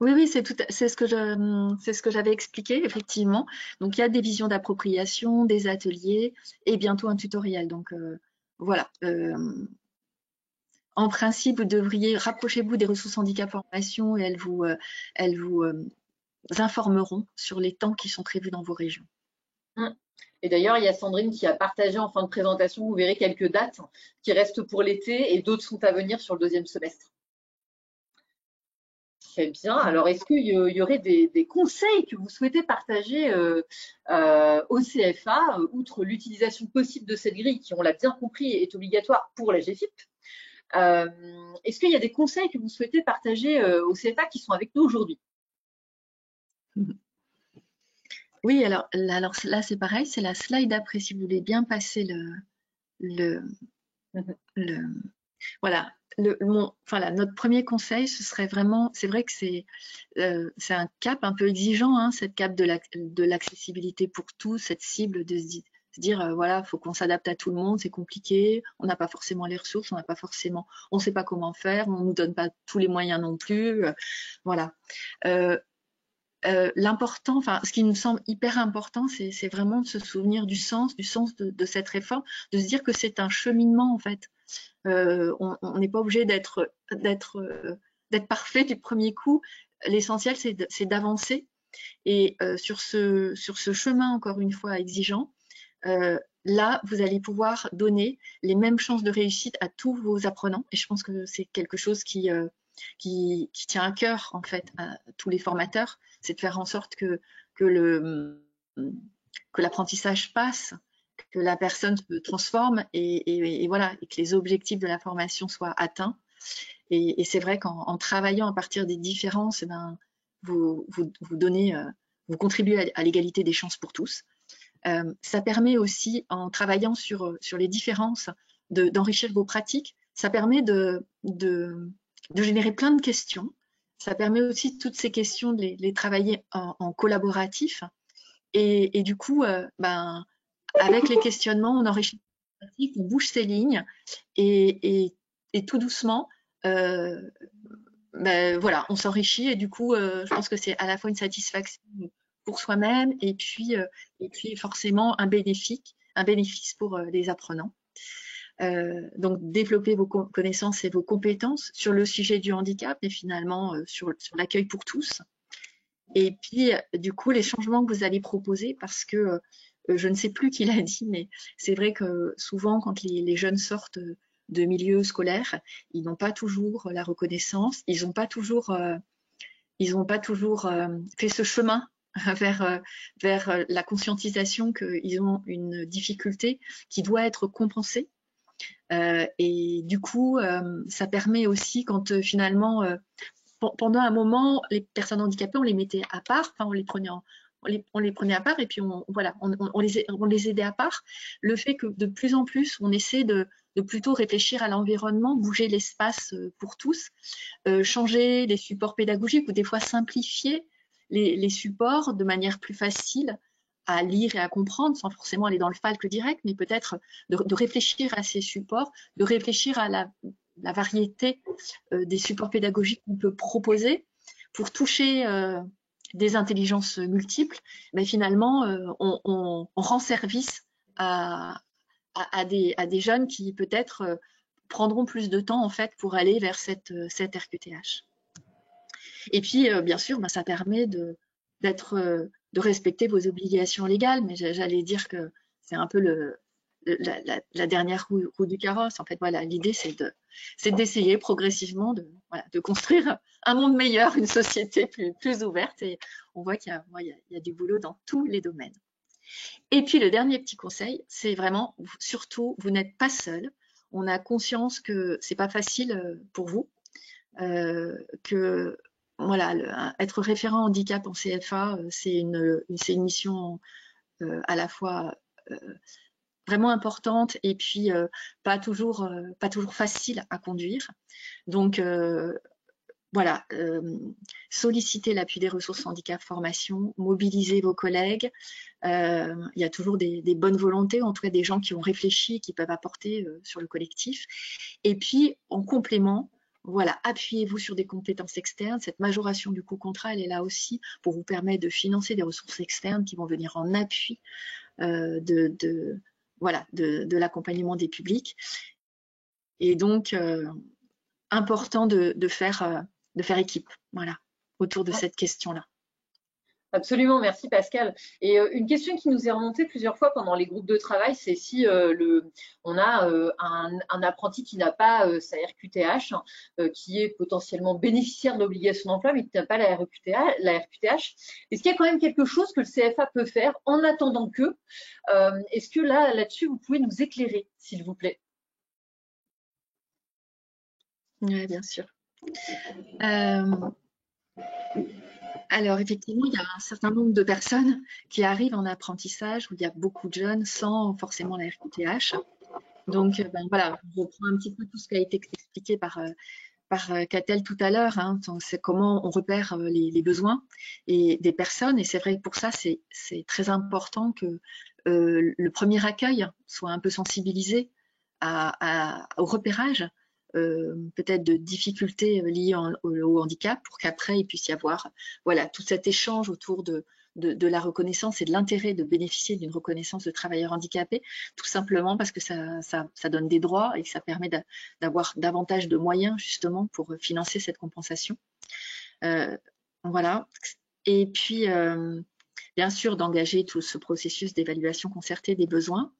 Oui, c'est ce que j'avais expliqué, effectivement. Donc, il y a des visions d'appropriation, des ateliers et bientôt un tutoriel. Donc, voilà. En principe, vous devriez rapprochez-vous des ressources handicap formation et elles vous informeront sur les temps qui sont prévus dans vos régions. Et d'ailleurs, il y a Sandrine qui a partagé en fin de présentation, vous verrez quelques dates qui restent pour l'été et d'autres sont à venir sur le deuxième semestre. Très bien. Alors, est-ce qu'il y aurait des conseils que vous souhaitez partager au CFA, outre l'utilisation possible de cette grille, qui, on l'a bien compris, est obligatoire pour la GFIP? Est-ce qu'il y a des conseils que vous souhaitez partager au CFA qui sont avec nous aujourd'hui? Oui, alors là, c'est pareil, c'est la slide d'après, si vous voulez bien passer voilà. Notre premier conseil, ce serait vraiment, c'est vrai que c'est un cap un peu exigeant, hein, cette cap de l'accessibilité pour tous, cette cible de se dire voilà, faut qu'on s'adapte à tout le monde, c'est compliqué, on n'a pas forcément les ressources, on sait pas comment faire, on nous donne pas tous les moyens non plus, voilà. L'important, ce qui nous semble hyper important, c'est vraiment de se souvenir du sens de cette réforme, de se dire que c'est un cheminement en fait. On n'est pas obligé d'être parfait du premier coup. L'essentiel, c'est d'avancer. Et sur ce chemin, encore une fois, exigeant, là, vous allez pouvoir donner les mêmes chances de réussite à tous vos apprenants. Et je pense que c'est quelque chose qui tient à cœur, en fait, à tous les formateurs, c'est de faire en sorte que l'apprentissage passe, que la personne se transforme et voilà, et que les objectifs de la formation soient atteints. Et c'est vrai qu'en travaillant à partir des différences, vous contribuez à l'égalité des chances pour tous. Ça permet aussi, en travaillant sur les différences, d'enrichir vos pratiques. Ça permet de générer plein de questions. Ça permet aussi toutes ces questions de les travailler en collaboratif. Et du coup, avec les questionnements, on enrichit les pratiques, on bouge ses lignes et tout doucement, voilà, on s'enrichit et du coup, je pense que c'est à la fois une satisfaction pour soi-même et puis forcément un bénéfice pour les apprenants. Donc, développer vos connaissances et vos compétences sur le sujet du handicap et finalement sur l'accueil pour tous. Et puis, du coup, les changements que vous allez proposer, parce que je ne sais plus qui l'a dit, mais c'est vrai que souvent, quand les jeunes sortent de milieux scolaires, ils n'ont pas toujours la reconnaissance, ils n'ont pas toujours fait ce chemin vers la conscientisation qu'ils ont une difficulté qui doit être compensée. Et du coup, ça permet aussi quand finalement, pendant un moment, les personnes handicapées, on les mettait à part, enfin, on les prenait à part et puis on les aidait à part. Le fait que de plus en plus, on essaie de plutôt réfléchir à l'environnement, bouger l'espace pour tous, changer les supports pédagogiques ou des fois simplifier les supports de manière plus facile à lire et à comprendre, sans forcément aller dans le FALC direct, mais peut-être de réfléchir à ces supports, de réfléchir à la variété des supports pédagogiques qu'on peut proposer pour toucher des intelligences multiples. Mais finalement, on rend service à des jeunes qui peut-être prendront plus de temps en fait pour aller vers cette RQTH. Et puis, bien sûr, ça permet de respecter vos obligations légales, mais j'allais dire que c'est un peu la dernière roue du carrosse. En fait, voilà, l'idée, c'est d'essayer progressivement de construire un monde meilleur, une société plus ouverte. Et on voit qu'il y a du boulot dans tous les domaines. Et puis, le dernier petit conseil, c'est vraiment, surtout, vous n'êtes pas seul. On a conscience que c'est pas facile pour vous, que voilà, être référent handicap en CFA, c'est une mission à la fois vraiment importante et puis pas toujours facile à conduire. Donc voilà, sollicitez l'appui des ressources handicap formation, mobilisez vos collègues. Il y a toujours des bonnes volontés, en tout cas des gens qui ont réfléchi, qui peuvent apporter sur le collectif. Et puis en complément, voilà, appuyez-vous sur des compétences externes. Cette majoration du coût contrat, elle est là aussi pour vous permettre de financer des ressources externes qui vont venir en appui de l'accompagnement des publics. Et donc, important de faire équipe, voilà, autour de cette question-là. Absolument, merci Pascal. Et une question qui nous est remontée plusieurs fois pendant les groupes de travail, c'est si on a un apprenti qui n'a pas sa RQTH, qui est potentiellement bénéficiaire de l'obligation d'emploi, mais qui n'a pas la RQTH. Est-ce qu'il y a quand même quelque chose que le CFA peut faire en attendant que est-ce que là-dessus, vous pouvez nous éclairer, s'il vous plaît? Oui, bien sûr. Alors, effectivement, il y a un certain nombre de personnes qui arrivent en apprentissage où il y a beaucoup de jeunes sans forcément la RQTH. Donc, voilà, je reprends un petit peu tout ce qui a été expliqué par Catel tout à l'heure. Hein. C'est comment on repère les besoins et des personnes. Et c'est vrai que pour ça, c'est très important que le premier accueil soit un peu sensibilisé au repérage. Peut-être de difficultés liées au handicap pour qu'après il puisse y avoir voilà, tout cet échange autour de la reconnaissance et de l'intérêt de bénéficier d'une reconnaissance de travailleurs handicapés, tout simplement parce que ça donne des droits et que ça permet d'avoir davantage de moyens justement pour financer cette compensation. Voilà. Et puis, bien sûr, d'engager tout ce processus d'évaluation concertée des besoins.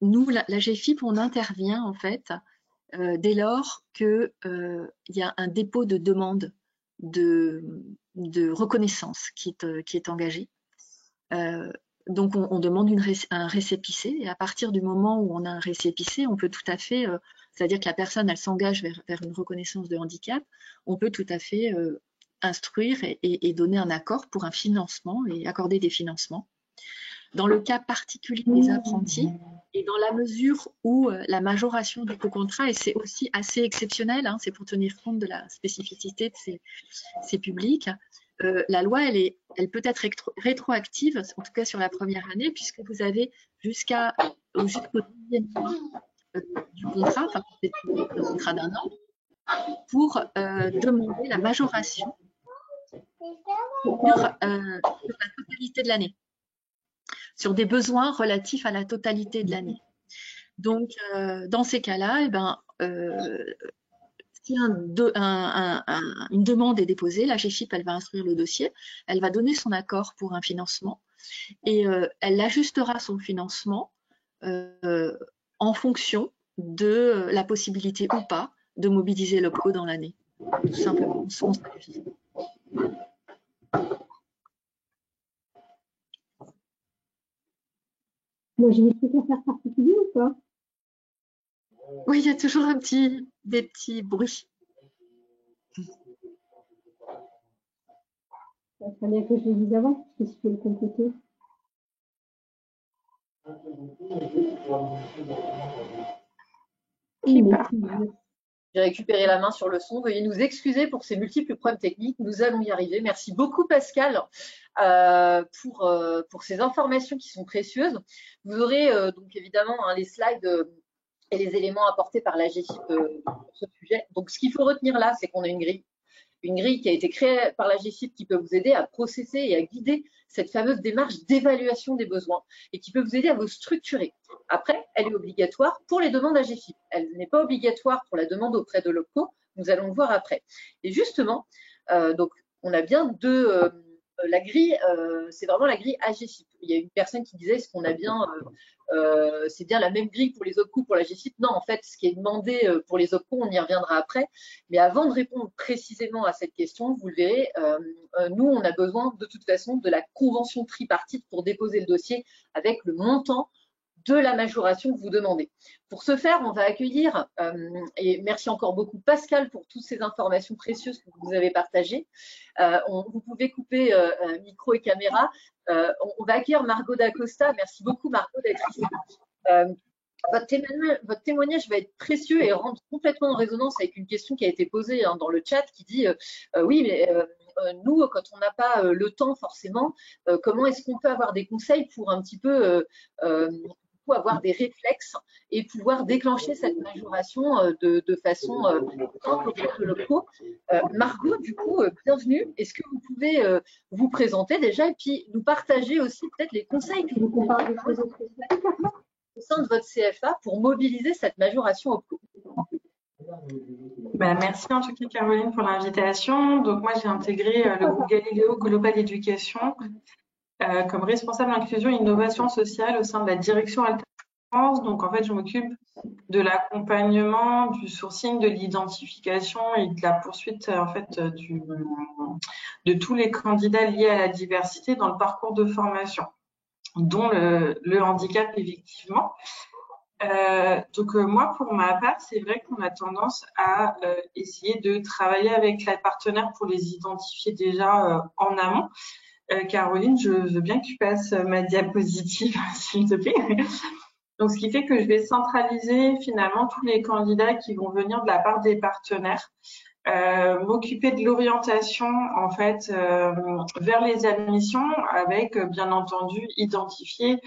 Nous, la GFIP, on intervient en fait dès lors qu'il y a un dépôt de demande de reconnaissance qui est engagé. Donc, on demande un récépissé et à partir du moment où on a un récépissé, on peut tout à fait, c'est-à-dire que la personne, elle s'engage vers une reconnaissance de handicap, on peut tout à fait instruire et donner un accord pour un financement et accorder des financements. Dans le cas particulier des apprentis, et dans la mesure où la majoration du co-contrat, et c'est aussi assez exceptionnel, hein, c'est pour tenir compte de la spécificité de ces publics, la loi, elle peut être rétroactive, en tout cas sur la première année, puisque vous avez jusqu'au 10e mois du contrat, enfin le contrat d'un an, pour demander la majoration sur la totalité de l'année, sur des besoins relatifs à la totalité de l'année. Donc, dans ces cas-là, si une demande est déposée, la GFIP, elle va instruire le dossier, elle va donner son accord pour un financement et elle ajustera son financement en fonction de la possibilité ou pas de mobiliser l'OPCO dans l'année, tout simplement. Moi, j'ai des trucs à faire particuliers ou pas? Oui, il y a toujours des petits bruits. Il fallait que je les dise avant, parce que si je peux le compléter. J'ai récupéré la main sur le son. Veuillez nous excuser pour ces multiples problèmes techniques. Nous allons y arriver. Merci beaucoup, Pascal, pour ces informations qui sont précieuses. Vous aurez donc évidemment les slides et les éléments apportés par la GFIP sur ce sujet. Donc, ce qu'il faut retenir là, c'est qu'on a une grille qui a été créée par la GFIP qui peut vous aider à processer et à guider cette fameuse démarche d'évaluation des besoins et qui peut vous aider à vous structurer. Après, elle est obligatoire pour les demandes à GFIP. Elle n'est pas obligatoire pour la demande auprès de l'OPCO. Nous allons le voir après. Et justement, donc, on a bien la grille, c'est vraiment la grille AGFIP. Il y a une personne qui disait, est-ce qu'on a bien, c'est bien la même grille pour les OPCO, pour la GFIP? Non, en fait, ce qui est demandé pour les OPCO, on y reviendra après. Mais avant de répondre précisément à cette question, vous le verrez, nous, on a besoin de toute façon de la convention tripartite pour déposer le dossier avec le montant de la majoration que vous demandez. Pour ce faire, on va accueillir, et merci encore beaucoup Pascal pour toutes ces informations précieuses que vous avez partagées. Vous pouvez couper micro et caméra. On va accueillir Margot Dacosta. Merci beaucoup Margot d'être ici. Votre témoignage va être précieux et rentre complètement en résonance avec une question qui a été posée dans le chat qui dit oui, mais nous, quand on n'a pas le temps forcément, comment est-ce qu'on peut avoir des conseils pour un petit peu avoir des réflexes et pouvoir déclencher cette majoration de façon simple auprès de l'OPCO. Margot, du coup, bienvenue. Est-ce que vous pouvez vous présenter déjà et puis nous partager aussi peut-être les conseils que vous pouvez au sein de votre CFA pour mobiliser cette majoration OPCO? Merci en tout cas Caroline pour l'invitation. Donc moi j'ai intégré le groupe Galileo Global Education comme responsable d'inclusion et innovation sociale au sein de la direction Alternance. Donc en fait je m'occupe de l'accompagnement, du sourcing, de l'identification et de la poursuite en fait de tous les candidats liés à la diversité dans le parcours de formation, dont le handicap effectivement. Donc moi pour ma part c'est vrai qu'on a tendance à essayer de travailler avec les partenaires pour les identifier déjà en amont. Caroline, je veux bien que tu passes ma diapositive s'il te plaît. Donc ce qui fait que je vais centraliser finalement tous les candidats qui vont venir de la part des partenaires, m'occuper de l'orientation en fait vers les admissions avec bien entendu identifier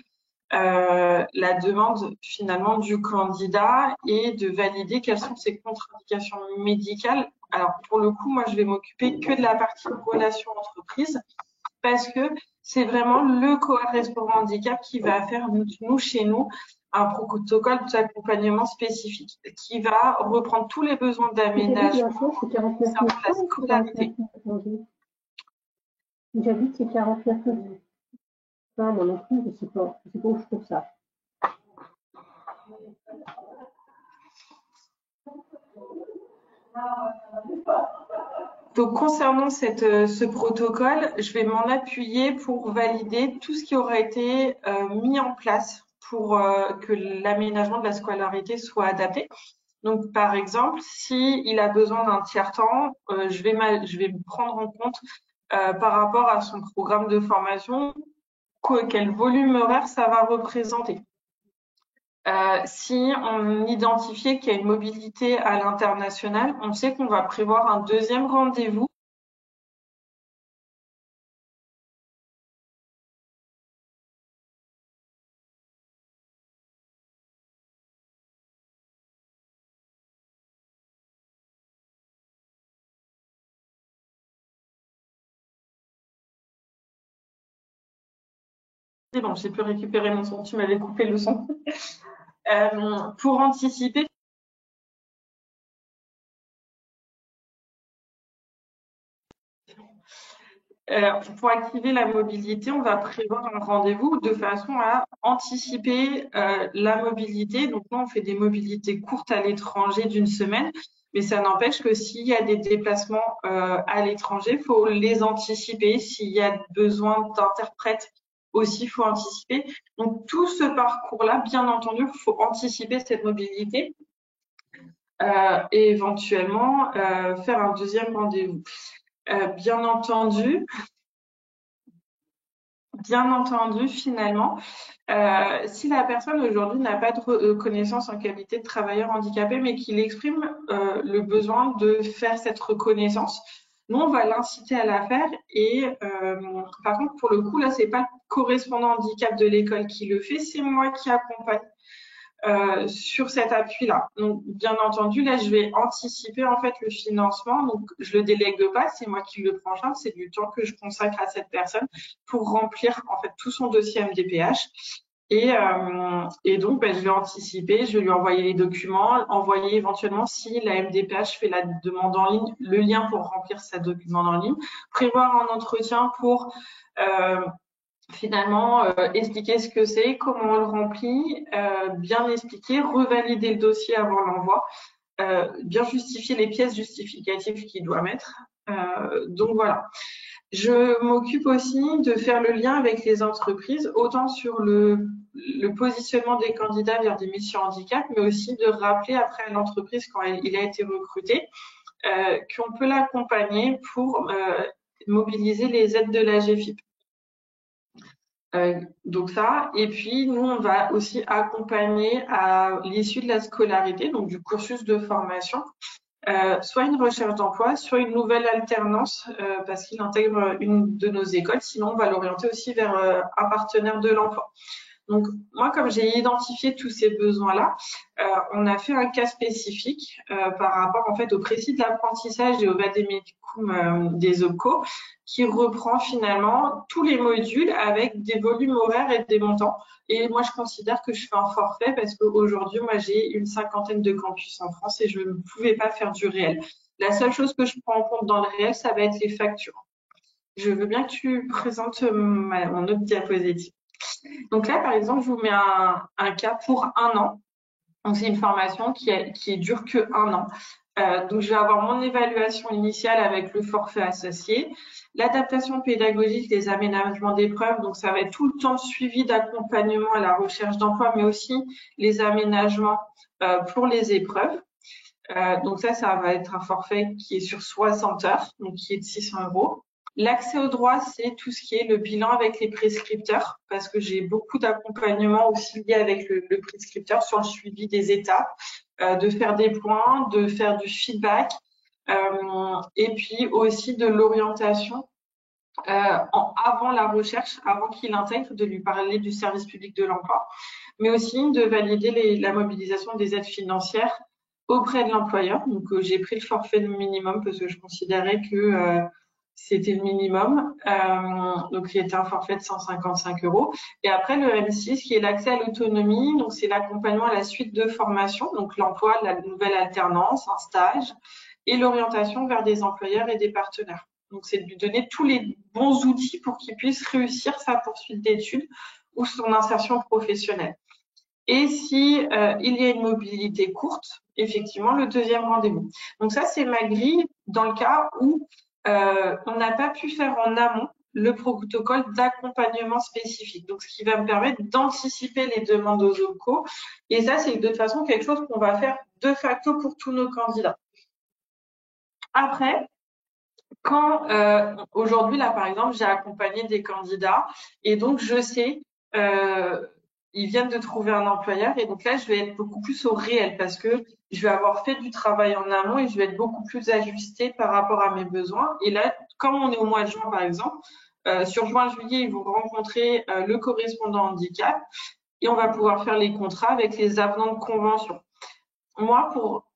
la demande finalement du candidat et de valider quelles sont ses contre-indications médicales. Alors pour le coup, moi je vais m'occuper que de la partie relation entreprise parce que c'est vraiment le correspondant handicap qui va faire nous chez nous un protocole d'accompagnement spécifique qui va reprendre tous les besoins d'aménagement concernant la scolarité. J'habite c'est 49 euros. Non, moi non plus, je sais pas où je trouve ça. Donc, concernant ce protocole, je vais m'en appuyer pour valider tout ce qui aura été mis en place pour que l'aménagement de la scolarité soit adapté. Donc, par exemple, s'il a besoin d'un tiers-temps, je vais prendre en compte par rapport à son programme de formation quel volume horaire ça va représenter. Si on identifiait qu'il y a une mobilité à l'international, on sait qu'on va prévoir un deuxième rendez-vous. C'est bon, j'ai pu récupérer mon son, tu m'avais coupé le son. Pour anticiper, pour activer la mobilité, on va prévoir un rendez-vous de façon à anticiper la mobilité. Donc, nous, on fait des mobilités courtes à l'étranger d'une semaine, mais ça n'empêche que s'il y a des déplacements à l'étranger, il faut les anticiper. S'il y a besoin d'interprètes aussi, il faut anticiper. Donc, tout ce parcours-là, bien entendu, il faut anticiper cette mobilité et éventuellement faire un deuxième rendez-vous. Bien entendu, finalement, si la personne aujourd'hui n'a pas de reconnaissance en qualité de travailleur handicapé, mais qu'il exprime le besoin de faire cette reconnaissance, nous, on va l'inciter à la faire. Et par contre, pour le coup, là, c'est pas le correspondant handicap de l'école qui le fait, c'est moi qui accompagne sur cet appui-là. Donc, bien entendu, là, je vais anticiper en fait le financement. Donc, je le délègue pas, c'est moi qui le prends en charge. C'est du temps que je consacre à cette personne pour remplir en fait tout son dossier MDPH. Et donc, je vais anticiper, je vais lui envoyer les documents, envoyer éventuellement si la MDPH fait la demande en ligne, le lien pour remplir sa demande en ligne, prévoir un entretien pour finalement expliquer ce que c'est, comment on le remplit, bien expliquer, revalider le dossier avant l'envoi, bien justifier les pièces justificatives qu'il doit mettre. Donc voilà. Je m'occupe aussi de faire le lien avec les entreprises, autant sur le positionnement des candidats vers des missions handicap, mais aussi de rappeler après à l'entreprise quand il a été recruté qu'on peut l'accompagner pour mobiliser les aides de la GFIP. Donc ça, et puis nous on va aussi accompagner à l'issue de la scolarité, donc du cursus de formation, soit une recherche d'emploi, soit une nouvelle alternance parce qu'il intègre une de nos écoles, sinon on va l'orienter aussi vers un partenaire de l'emploi. Donc moi, comme j'ai identifié tous ces besoins-là, on a fait un cas spécifique par rapport en fait au précis de l'apprentissage et au vadémécum des OPCO, qui reprend finalement tous les modules avec des volumes horaires et des montants. Et moi, je considère que je fais un forfait parce qu'aujourd'hui, moi, j'ai une 50aine de campus en France et je ne pouvais pas faire du réel. La seule chose que je prends en compte dans le réel, ça va être les factures. Je veux bien que tu présentes mon autre diapositive. Donc là, par exemple, je vous mets un cas pour 1 an. Donc, c'est une formation qui dure que 1 an. Donc, je vais avoir mon évaluation initiale avec le forfait associé, l'adaptation pédagogique, les aménagements d'épreuves. Donc, ça va être tout le temps suivi d'accompagnement à la recherche d'emploi, mais aussi les aménagements pour les épreuves. Donc, ça va être un forfait qui est sur 60 heures, donc qui est de 600 €. L'accès au droit, c'est tout ce qui est le bilan avec les prescripteurs, parce que j'ai beaucoup d'accompagnement aussi lié avec le prescripteur sur le suivi des étapes, de faire des points, de faire du feedback, et puis aussi de l'orientation avant la recherche, avant qu'il intègre, de lui parler du service public de l'emploi, mais aussi de valider la mobilisation des aides financières auprès de l'employeur. Donc, j'ai pris le forfait minimum parce que je considérais que c'était le minimum, donc il était un forfait de 155 €. Et après le M6 qui est l'accès à l'autonomie, donc c'est l'accompagnement à la suite de formation, donc l'emploi, la nouvelle alternance, un stage, et l'orientation vers des employeurs et des partenaires. Donc c'est de lui donner tous les bons outils pour qu'il puisse réussir sa poursuite d'études ou son insertion professionnelle. Et si il y a une mobilité courte, effectivement le deuxième rendez-vous. Donc ça c'est ma grille dans le cas où on n'a pas pu faire en amont le protocole d'accompagnement spécifique. Donc, ce qui va me permettre d'anticiper les demandes aux OPCO. Et ça, c'est de toute façon quelque chose qu'on va faire de facto pour tous nos candidats. Après, quand aujourd'hui, là, par exemple, j'ai accompagné des candidats et donc je sais ils viennent de trouver un employeur et donc là, je vais être beaucoup plus au réel parce que je vais avoir fait du travail en amont et je vais être beaucoup plus ajustée par rapport à mes besoins. Et là, comme on est au mois de juin, par exemple, sur juin-juillet, ils vont rencontrer le correspondant handicap et on va pouvoir faire les contrats avec les avenants de convention. Moi,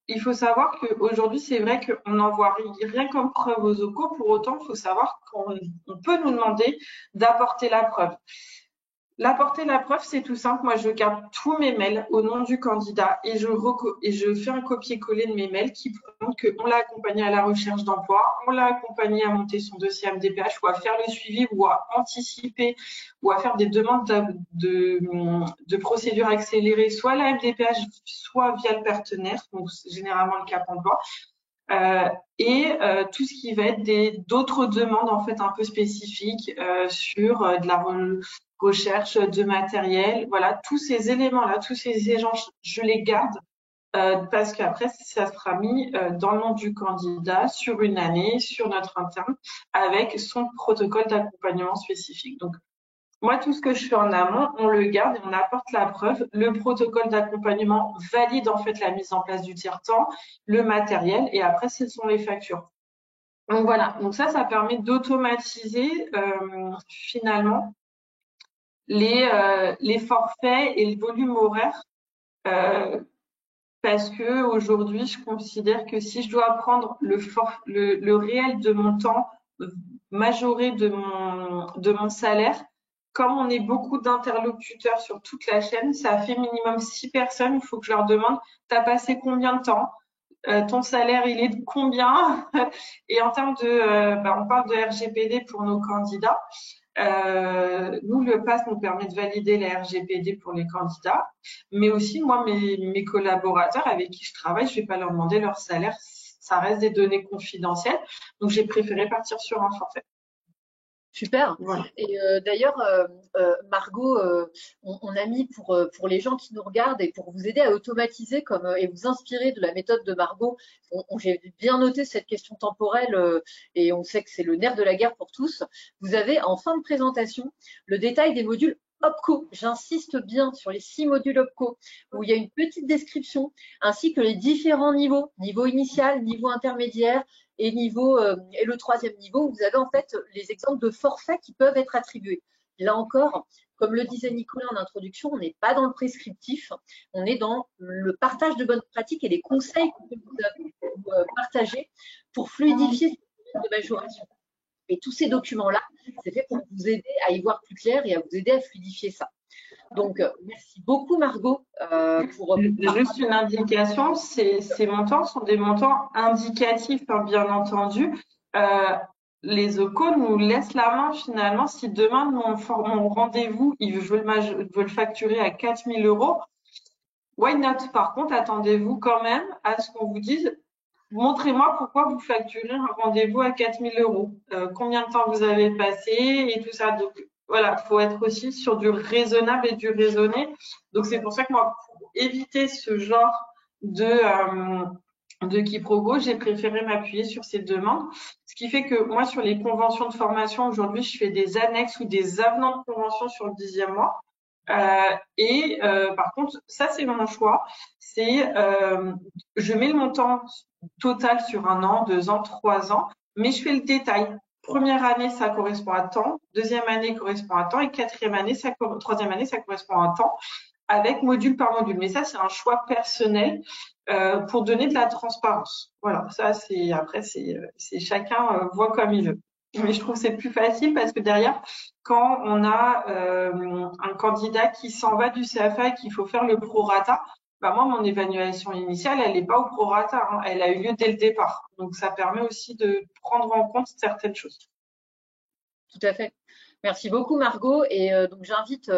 il faut savoir qu'aujourd'hui, c'est vrai qu'on n'envoie rien comme preuve aux OPCO. Pour autant, il faut savoir qu'on peut nous demander d'apporter la preuve. L'apporter la preuve, c'est tout simple. Moi, je garde tous mes mails au nom du candidat et je fais un copier-coller de mes mails qui prouvent qu'on l'a accompagné à la recherche d'emploi, on l'a accompagné à monter son dossier MDPH ou à faire le suivi ou à anticiper ou à faire des demandes de procédures accélérées, soit à la MDPH, soit via le partenaire, donc généralement le Cap emploi. et tout ce qui va être d'autres demandes en fait un peu spécifiques sur de la recherche de matériel. Voilà, tous ces éléments-là, tous ces échanges, je les garde parce qu'après, ça sera mis dans le nom du candidat sur une année, sur notre interne, avec son protocole d'accompagnement spécifique. Donc, moi, tout ce que je fais en amont, on le garde et on apporte la preuve. Le protocole d'accompagnement valide en fait la mise en place du tiers-temps, le matériel, et après, ce sont les factures. Donc voilà, donc ça permet d'automatiser finalement les forfaits et le volume horaire. Parce que aujourd'hui, je considère que si je dois prendre le réel de mon temps, majoré de mon salaire, comme on est beaucoup d'interlocuteurs sur toute la chaîne, ça fait minimum 6 personnes. Il faut que je leur demande, t'as passé combien de temps? Ton salaire, il est de combien? Et en termes on parle de RGPD pour nos candidats. Nous, le PASS nous permet de valider la RGPD pour les candidats, mais aussi, moi, mes collaborateurs avec qui je travaille, je vais pas leur demander leur salaire, ça reste des données confidentielles, donc j'ai préféré partir sur un forfait. Super. Voilà. Et d'ailleurs, Margot, on a mis pour les gens qui nous regardent et pour vous aider à automatiser et vous inspirer de la méthode de Margot, j'ai bien noté cette question temporelle et on sait que c'est le nerf de la guerre pour tous. Vous avez en fin de présentation le détail des modules OPCO. J'insiste bien sur les 6 modules OPCO où il y a une petite description ainsi que les différents niveaux, niveau initial, niveau intermédiaire, et le 3e niveau, vous avez en fait les exemples de forfaits qui peuvent être attribués. Là encore, comme le disait Nicolas en introduction, on n'est pas dans le prescriptif, on est dans le partage de bonnes pratiques et les conseils qu'on peut vous partager pour fluidifier ce de majoration. Et tous ces documents-là, c'est fait pour vous aider à y voir plus clair et à vous aider à fluidifier ça. Donc, merci beaucoup Margot. Juste une indication, ces montants sont des montants indicatifs, hein, bien entendu. Les OPCO nous laissent la main finalement. Si demain, mon rendez-vous, je veux le facturer à 4 000 €, why not? Par contre, attendez-vous quand même à ce qu'on vous dise, montrez-moi pourquoi vous facturez un rendez-vous à 4 000 €. Combien de temps vous avez passé et tout ça. Donc, voilà, faut être aussi sur du raisonnable et du raisonné. Donc, c'est pour ça que moi, pour éviter ce genre de quiproquo, j'ai préféré m'appuyer sur ces demandes. Ce qui fait que moi, sur les conventions de formation, aujourd'hui, je fais des annexes ou des avenants de convention sur le 10e mois. Par contre, ça, c'est mon choix. Je mets le montant total sur 1 an, 2 ans, 3 ans, mais je fais le détail. Première année, ça correspond à temps. Deuxième année correspond à temps. Et troisième année, ça correspond à temps avec module par module. Mais ça, c'est un choix personnel pour donner de la transparence. Voilà, ça, c'est chacun voit comme il veut. Mais je trouve que c'est plus facile parce que derrière, quand on a un candidat qui s'en va du CFA et qu'il faut faire le prorata, moi, mon évaluation initiale, elle n'est pas au prorata, hein, elle a eu lieu dès le départ. Donc, ça permet aussi de prendre en compte certaines choses. Tout à fait. Merci beaucoup, Margot. Et donc, j'invite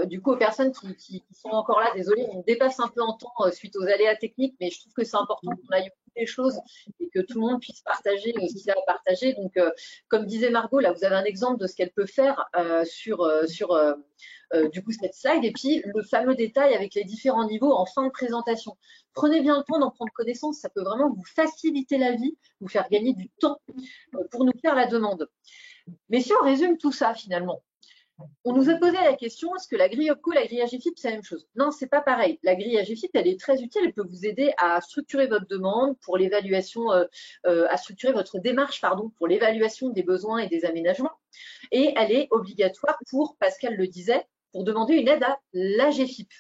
du coup aux personnes qui sont encore là, désolée, on dépasse un peu en temps suite aux aléas techniques, mais je trouve que c'est important qu'on aille écouter les choses et que tout le monde puisse partager ce qu'il a à partager. Donc, comme disait Margot, là, vous avez un exemple de ce qu'elle peut faire sur du coup cette slide et puis le fameux détail avec les différents niveaux en fin de présentation. Prenez bien le temps d'en prendre connaissance, ça peut vraiment vous faciliter la vie, vous faire gagner du temps pour nous faire la demande. Mais si on résume tout ça finalement, on nous a posé la question, est-ce que la grille OPCO, la grille AGFIP, c'est la même chose? Non, c'est pas pareil. La grille AGFIP, elle est très utile, elle peut vous aider à structurer votre demande pour l'évaluation, à structurer votre démarche, pour l'évaluation des besoins et des aménagements. Et elle est obligatoire pour, Pascal le disait, pour demander une aide à l'AGFIP.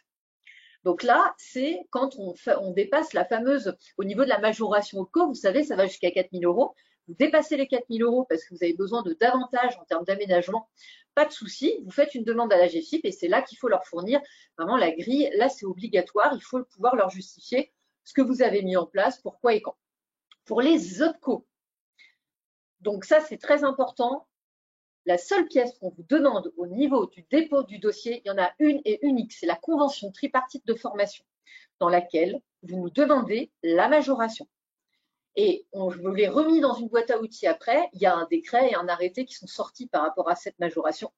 Donc là, c'est quand on dépasse la fameuse, au niveau de la majoration OPCO, vous savez, ça va jusqu'à 4 000 €. Vous dépassez les 4 000 € parce que vous avez besoin de davantage en termes d'aménagement, pas de souci, vous faites une demande à l'AGFIP et c'est là qu'il faut leur fournir vraiment la grille. Là, c'est obligatoire, il faut pouvoir leur justifier ce que vous avez mis en place, pourquoi et quand. Pour les OPCO, donc ça, c'est très important. La seule pièce qu'on vous demande au niveau du dépôt du dossier, il y en a une et unique, c'est la convention tripartite de formation dans laquelle vous nous demandez la majoration. Et je l'ai remis dans une boîte à outils après. Il y a un décret et un arrêté qui sont sortis par rapport à cette majoration.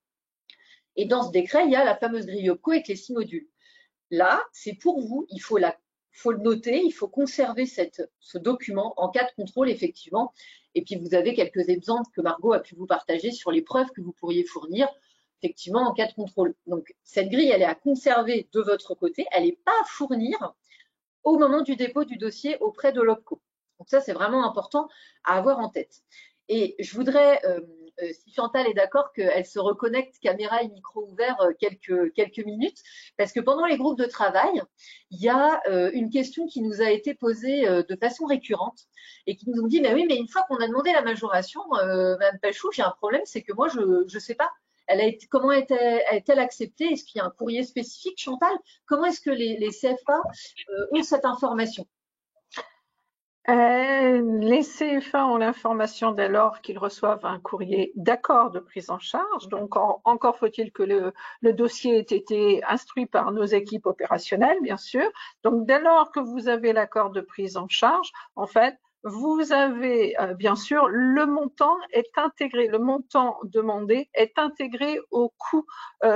Et dans ce décret, il y a la fameuse grille OPCO avec les 6 modules. Là, c'est pour vous, il faut le noter, il faut conserver ce document en cas de contrôle, effectivement. Et puis, vous avez quelques exemples que Margot a pu vous partager sur les preuves que vous pourriez fournir, effectivement, en cas de contrôle. Donc, cette grille, elle est à conserver de votre côté, elle n'est pas à fournir au moment du dépôt du dossier auprès de l'OPCO. Donc, ça, c'est vraiment important à avoir en tête. Et je voudrais, si Chantal est d'accord, qu'elle se reconnecte caméra et micro ouvert quelques minutes, parce que pendant les groupes de travail, il y a une question qui nous a été posée de façon récurrente et qui nous ont dit, mais oui, mais une fois qu'on a demandé la majoration, Mme Pachou, j'ai un problème, c'est que moi, je ne sais pas. Comment est-elle acceptée? Est-ce qu'il y a un courrier spécifique, Chantal? Comment est-ce que les CFA ont cette information? Les CFA ont l'information dès lors qu'ils reçoivent un courrier d'accord de prise en charge. Donc, encore faut-il que le dossier ait été instruit par nos équipes opérationnelles, bien sûr. Donc, dès lors que vous avez l'accord de prise en charge, en fait, vous avez, bien sûr, le montant est intégré, le montant demandé est intégré au coût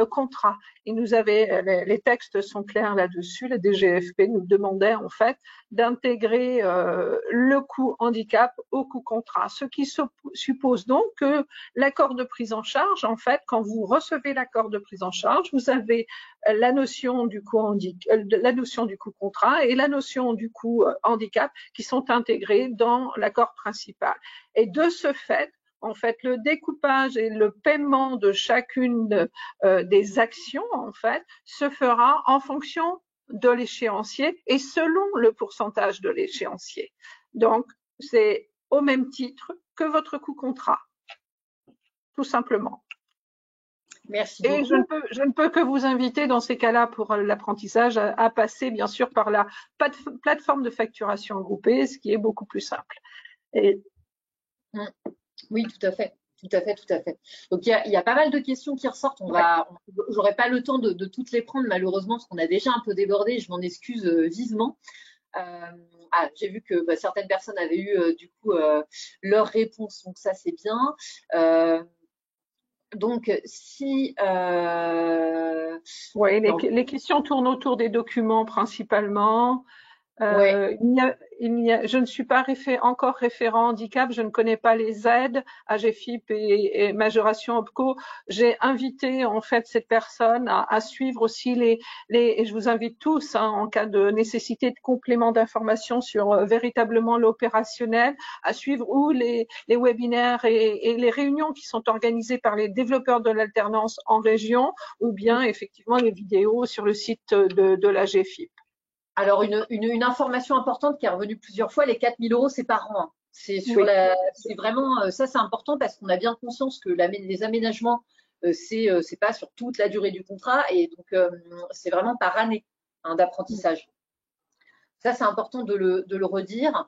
contrat. Et les textes sont clairs là-dessus. La DGFP nous demandait, en fait, d'intégrer le coût handicap au coût contrat, ce qui suppose donc que l'accord de prise en charge, en fait, quand vous recevez l'accord de prise en charge, vous avez la notion du coût contrat et la notion du coût handicap qui sont intégrés dans l'accord principal. Et de ce fait, en fait, le découpage et le paiement de chacune des actions, en fait, se fera en fonction de l'échéancier et selon le pourcentage de l'échéancier. Donc, c'est au même titre que votre coût contrat, tout simplement. Merci beaucoup. Et je ne peux que vous inviter dans ces cas-là pour l'apprentissage à passer bien sûr par la plateforme de facturation groupée, ce qui est beaucoup plus simple. Oui, tout à fait. Tout à fait. Donc, il y a pas mal de questions qui ressortent. J'aurai pas le temps de toutes les prendre, malheureusement, parce qu'on a déjà un peu débordé. Je m'en excuse vivement. J'ai vu que certaines personnes avaient eu, du coup, leur réponse. Donc, ça, c'est bien. Donc, si… Oui, les questions tournent autour des documents principalement. Ouais. Je ne suis pas encore référent handicap, je ne connais pas les aides AGFIP et majoration OPCO. J'ai invité en fait cette personne à suivre aussi et je vous invite tous, en cas de nécessité de complément d'information sur véritablement l'opérationnel, à suivre ou les webinaires et les réunions qui sont organisées par les développeurs de l'alternance en région, ou bien effectivement les vidéos sur le site de l'AGFIP. Alors, une information importante qui est revenue plusieurs fois, les 4 000 €, c'est par an. C'est vraiment, ça c'est important parce qu'on a bien conscience que les aménagements, c'est pas sur toute la durée du contrat et donc c'est vraiment par année d'apprentissage. Ça, c'est important de le redire.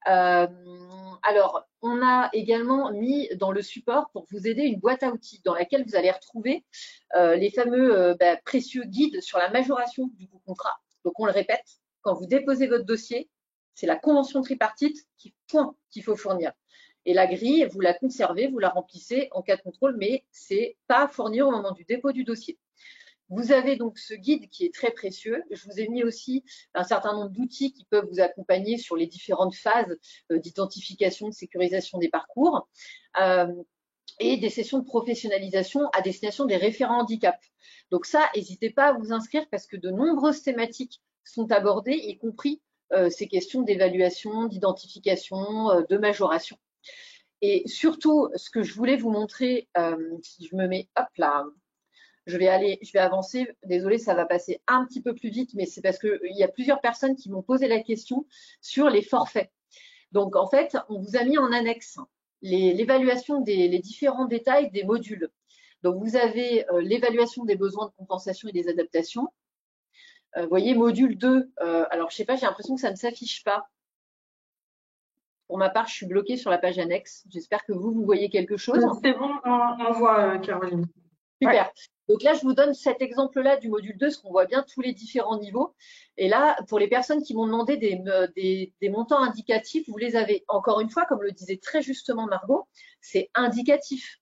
Alors, on a également mis dans le support pour vous aider une boîte à outils dans laquelle vous allez retrouver les fameux précieux guides sur la majoration du coût contrat. Donc, on le répète, quand vous déposez votre dossier, c'est la convention tripartite qu'il faut fournir. Et la grille, vous la conservez, vous la remplissez en cas de contrôle, mais ce n'est pas à fournir au moment du dépôt du dossier. Vous avez donc ce guide qui est très précieux. Je vous ai mis aussi un certain nombre d'outils qui peuvent vous accompagner sur les différentes phases d'identification, de sécurisation des parcours. Et des sessions de professionnalisation à destination des référents handicap. Donc ça, n'hésitez pas à vous inscrire parce que de nombreuses thématiques sont abordées, y compris ces questions d'évaluation, d'identification, de majoration. Et surtout, ce que je voulais vous montrer, si je me mets, hop là, je vais avancer. Désolée, ça va passer un petit peu plus vite, mais c'est parce qu'il y a plusieurs personnes qui m'ont posé la question sur les forfaits. Donc, en fait, on vous a mis en annexe l'évaluation les différents détails des modules. Donc, vous avez l'évaluation des besoins de compensation et des adaptations. Vous voyez, module 2, alors je ne sais pas, j'ai l'impression que ça ne s'affiche pas. Pour ma part, je suis bloquée sur la page annexe. J'espère que vous voyez quelque chose. C'est bon, on voit, Caroline. Super. Donc là, je vous donne cet exemple-là du module 2, parce qu'on voit bien tous les différents niveaux. Et là, pour les personnes qui m'ont demandé des montants indicatifs, vous les avez. Encore une fois, comme le disait très justement Margot, c'est indicatif.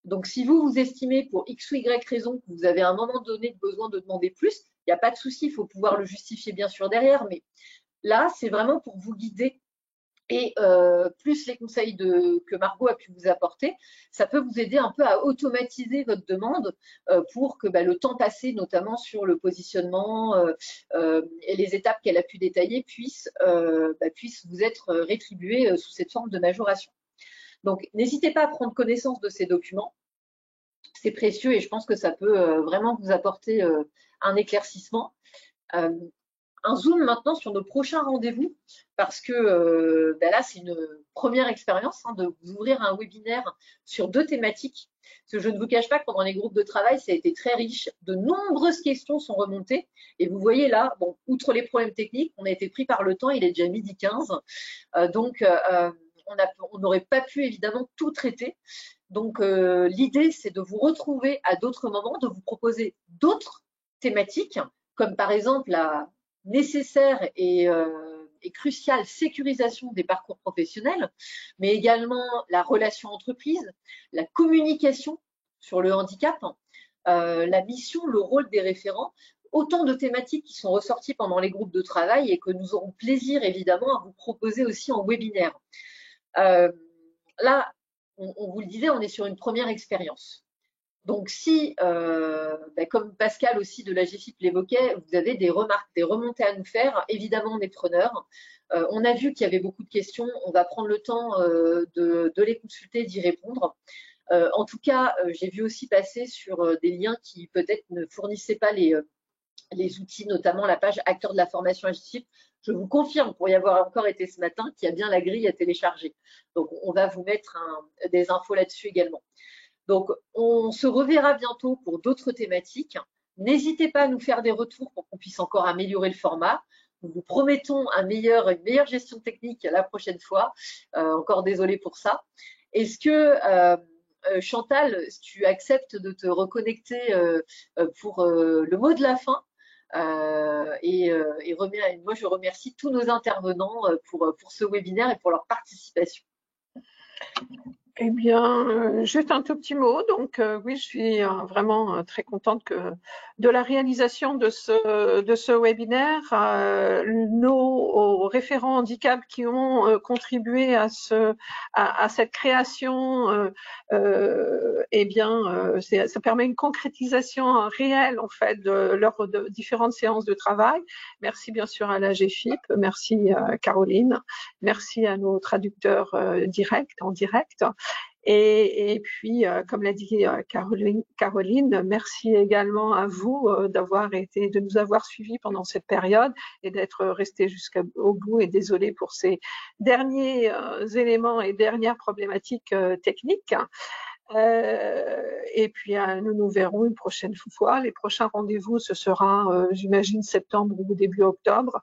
Donc, si vous estimez pour X ou Y raison que vous avez à un moment donné besoin de demander plus, il n'y a pas de souci, il faut pouvoir le justifier bien sûr derrière. Mais là, c'est vraiment pour vous guider. Et plus les conseils que Margot a pu vous apporter, ça peut vous aider un peu à automatiser votre demande pour que le temps passé, notamment sur le positionnement et les étapes qu'elle a pu détailler, puisse vous être rétribué sous cette forme de majoration. Donc, n'hésitez pas à prendre connaissance de ces documents. C'est précieux et je pense que ça peut vraiment vous apporter un éclaircissement. Un zoom maintenant sur nos prochains rendez-vous parce que là, c'est une première expérience de vous ouvrir un webinaire sur 2 thématiques. Parce que je ne vous cache pas que pendant les groupes de travail, ça a été très riche. De nombreuses questions sont remontées. Et vous voyez là, bon, outre les problèmes techniques, on a été pris par le temps. Il est déjà 12h15. Donc, on n'aurait pas pu évidemment tout traiter. Donc, l'idée, c'est de vous retrouver à d'autres moments, de vous proposer d'autres thématiques, comme par exemple la nécessaire et cruciale sécurisation des parcours professionnels, mais également la relation entreprise, la communication sur le handicap, la mission, le rôle des référents, autant de thématiques qui sont ressorties pendant les groupes de travail et que nous aurons plaisir évidemment à vous proposer aussi en webinaire. Là, on vous le disait, on est sur une première expérience. Donc, si, comme Pascal aussi de la GFIP l'évoquait, vous avez des remarques, des remontées à nous faire, évidemment, on est preneurs. On a vu qu'il y avait beaucoup de questions. On va prendre le temps de les consulter, d'y répondre. En tout cas, j'ai vu aussi passer sur des liens qui peut-être ne fournissaient pas les outils, notamment la page acteurs de la formation GFIP. Je vous confirme, pour y avoir encore été ce matin, qu'il y a bien la grille à télécharger. Donc, on va vous mettre des infos là-dessus également. Donc, on se reverra bientôt pour d'autres thématiques. N'hésitez pas à nous faire des retours pour qu'on puisse encore améliorer le format. Nous vous promettons une meilleure gestion technique la prochaine fois. Encore désolée pour ça. Est-ce que, Chantal, tu acceptes de te reconnecter pour le mot de la fin moi, je remercie tous nos intervenants pour ce webinaire et pour leur participation. Eh bien, juste un tout petit mot. Donc, oui, je suis vraiment très contente de la réalisation de ce webinaire. Nos référents handicap qui ont contribué à cette création, eh bien, ça permet une concrétisation réelle en fait de leurs différentes séances de travail. Merci bien sûr à la GFIP, merci à Caroline, merci à nos traducteurs en direct. Et puis, comme l'a dit Caroline, merci également à vous de nous avoir suivis pendant cette période et d'être restés jusqu'au bout. Et désolé pour ces derniers éléments et dernières problématiques techniques. Et puis, nous verrons une prochaine fois. Les prochains rendez-vous, ce sera, j'imagine, septembre ou début octobre,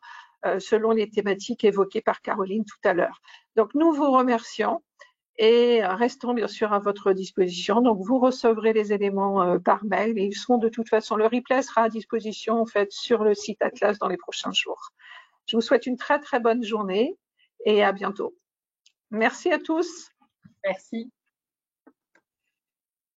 selon les thématiques évoquées par Caroline tout à l'heure. Donc, nous vous remercions. Et restons bien sûr à votre disposition. Donc, vous recevrez les éléments par mail et ils seront de toute façon, le replay sera à disposition en fait sur le site Atlas dans les prochains jours. Je vous souhaite une très très bonne journée et à bientôt. Merci à tous. Merci.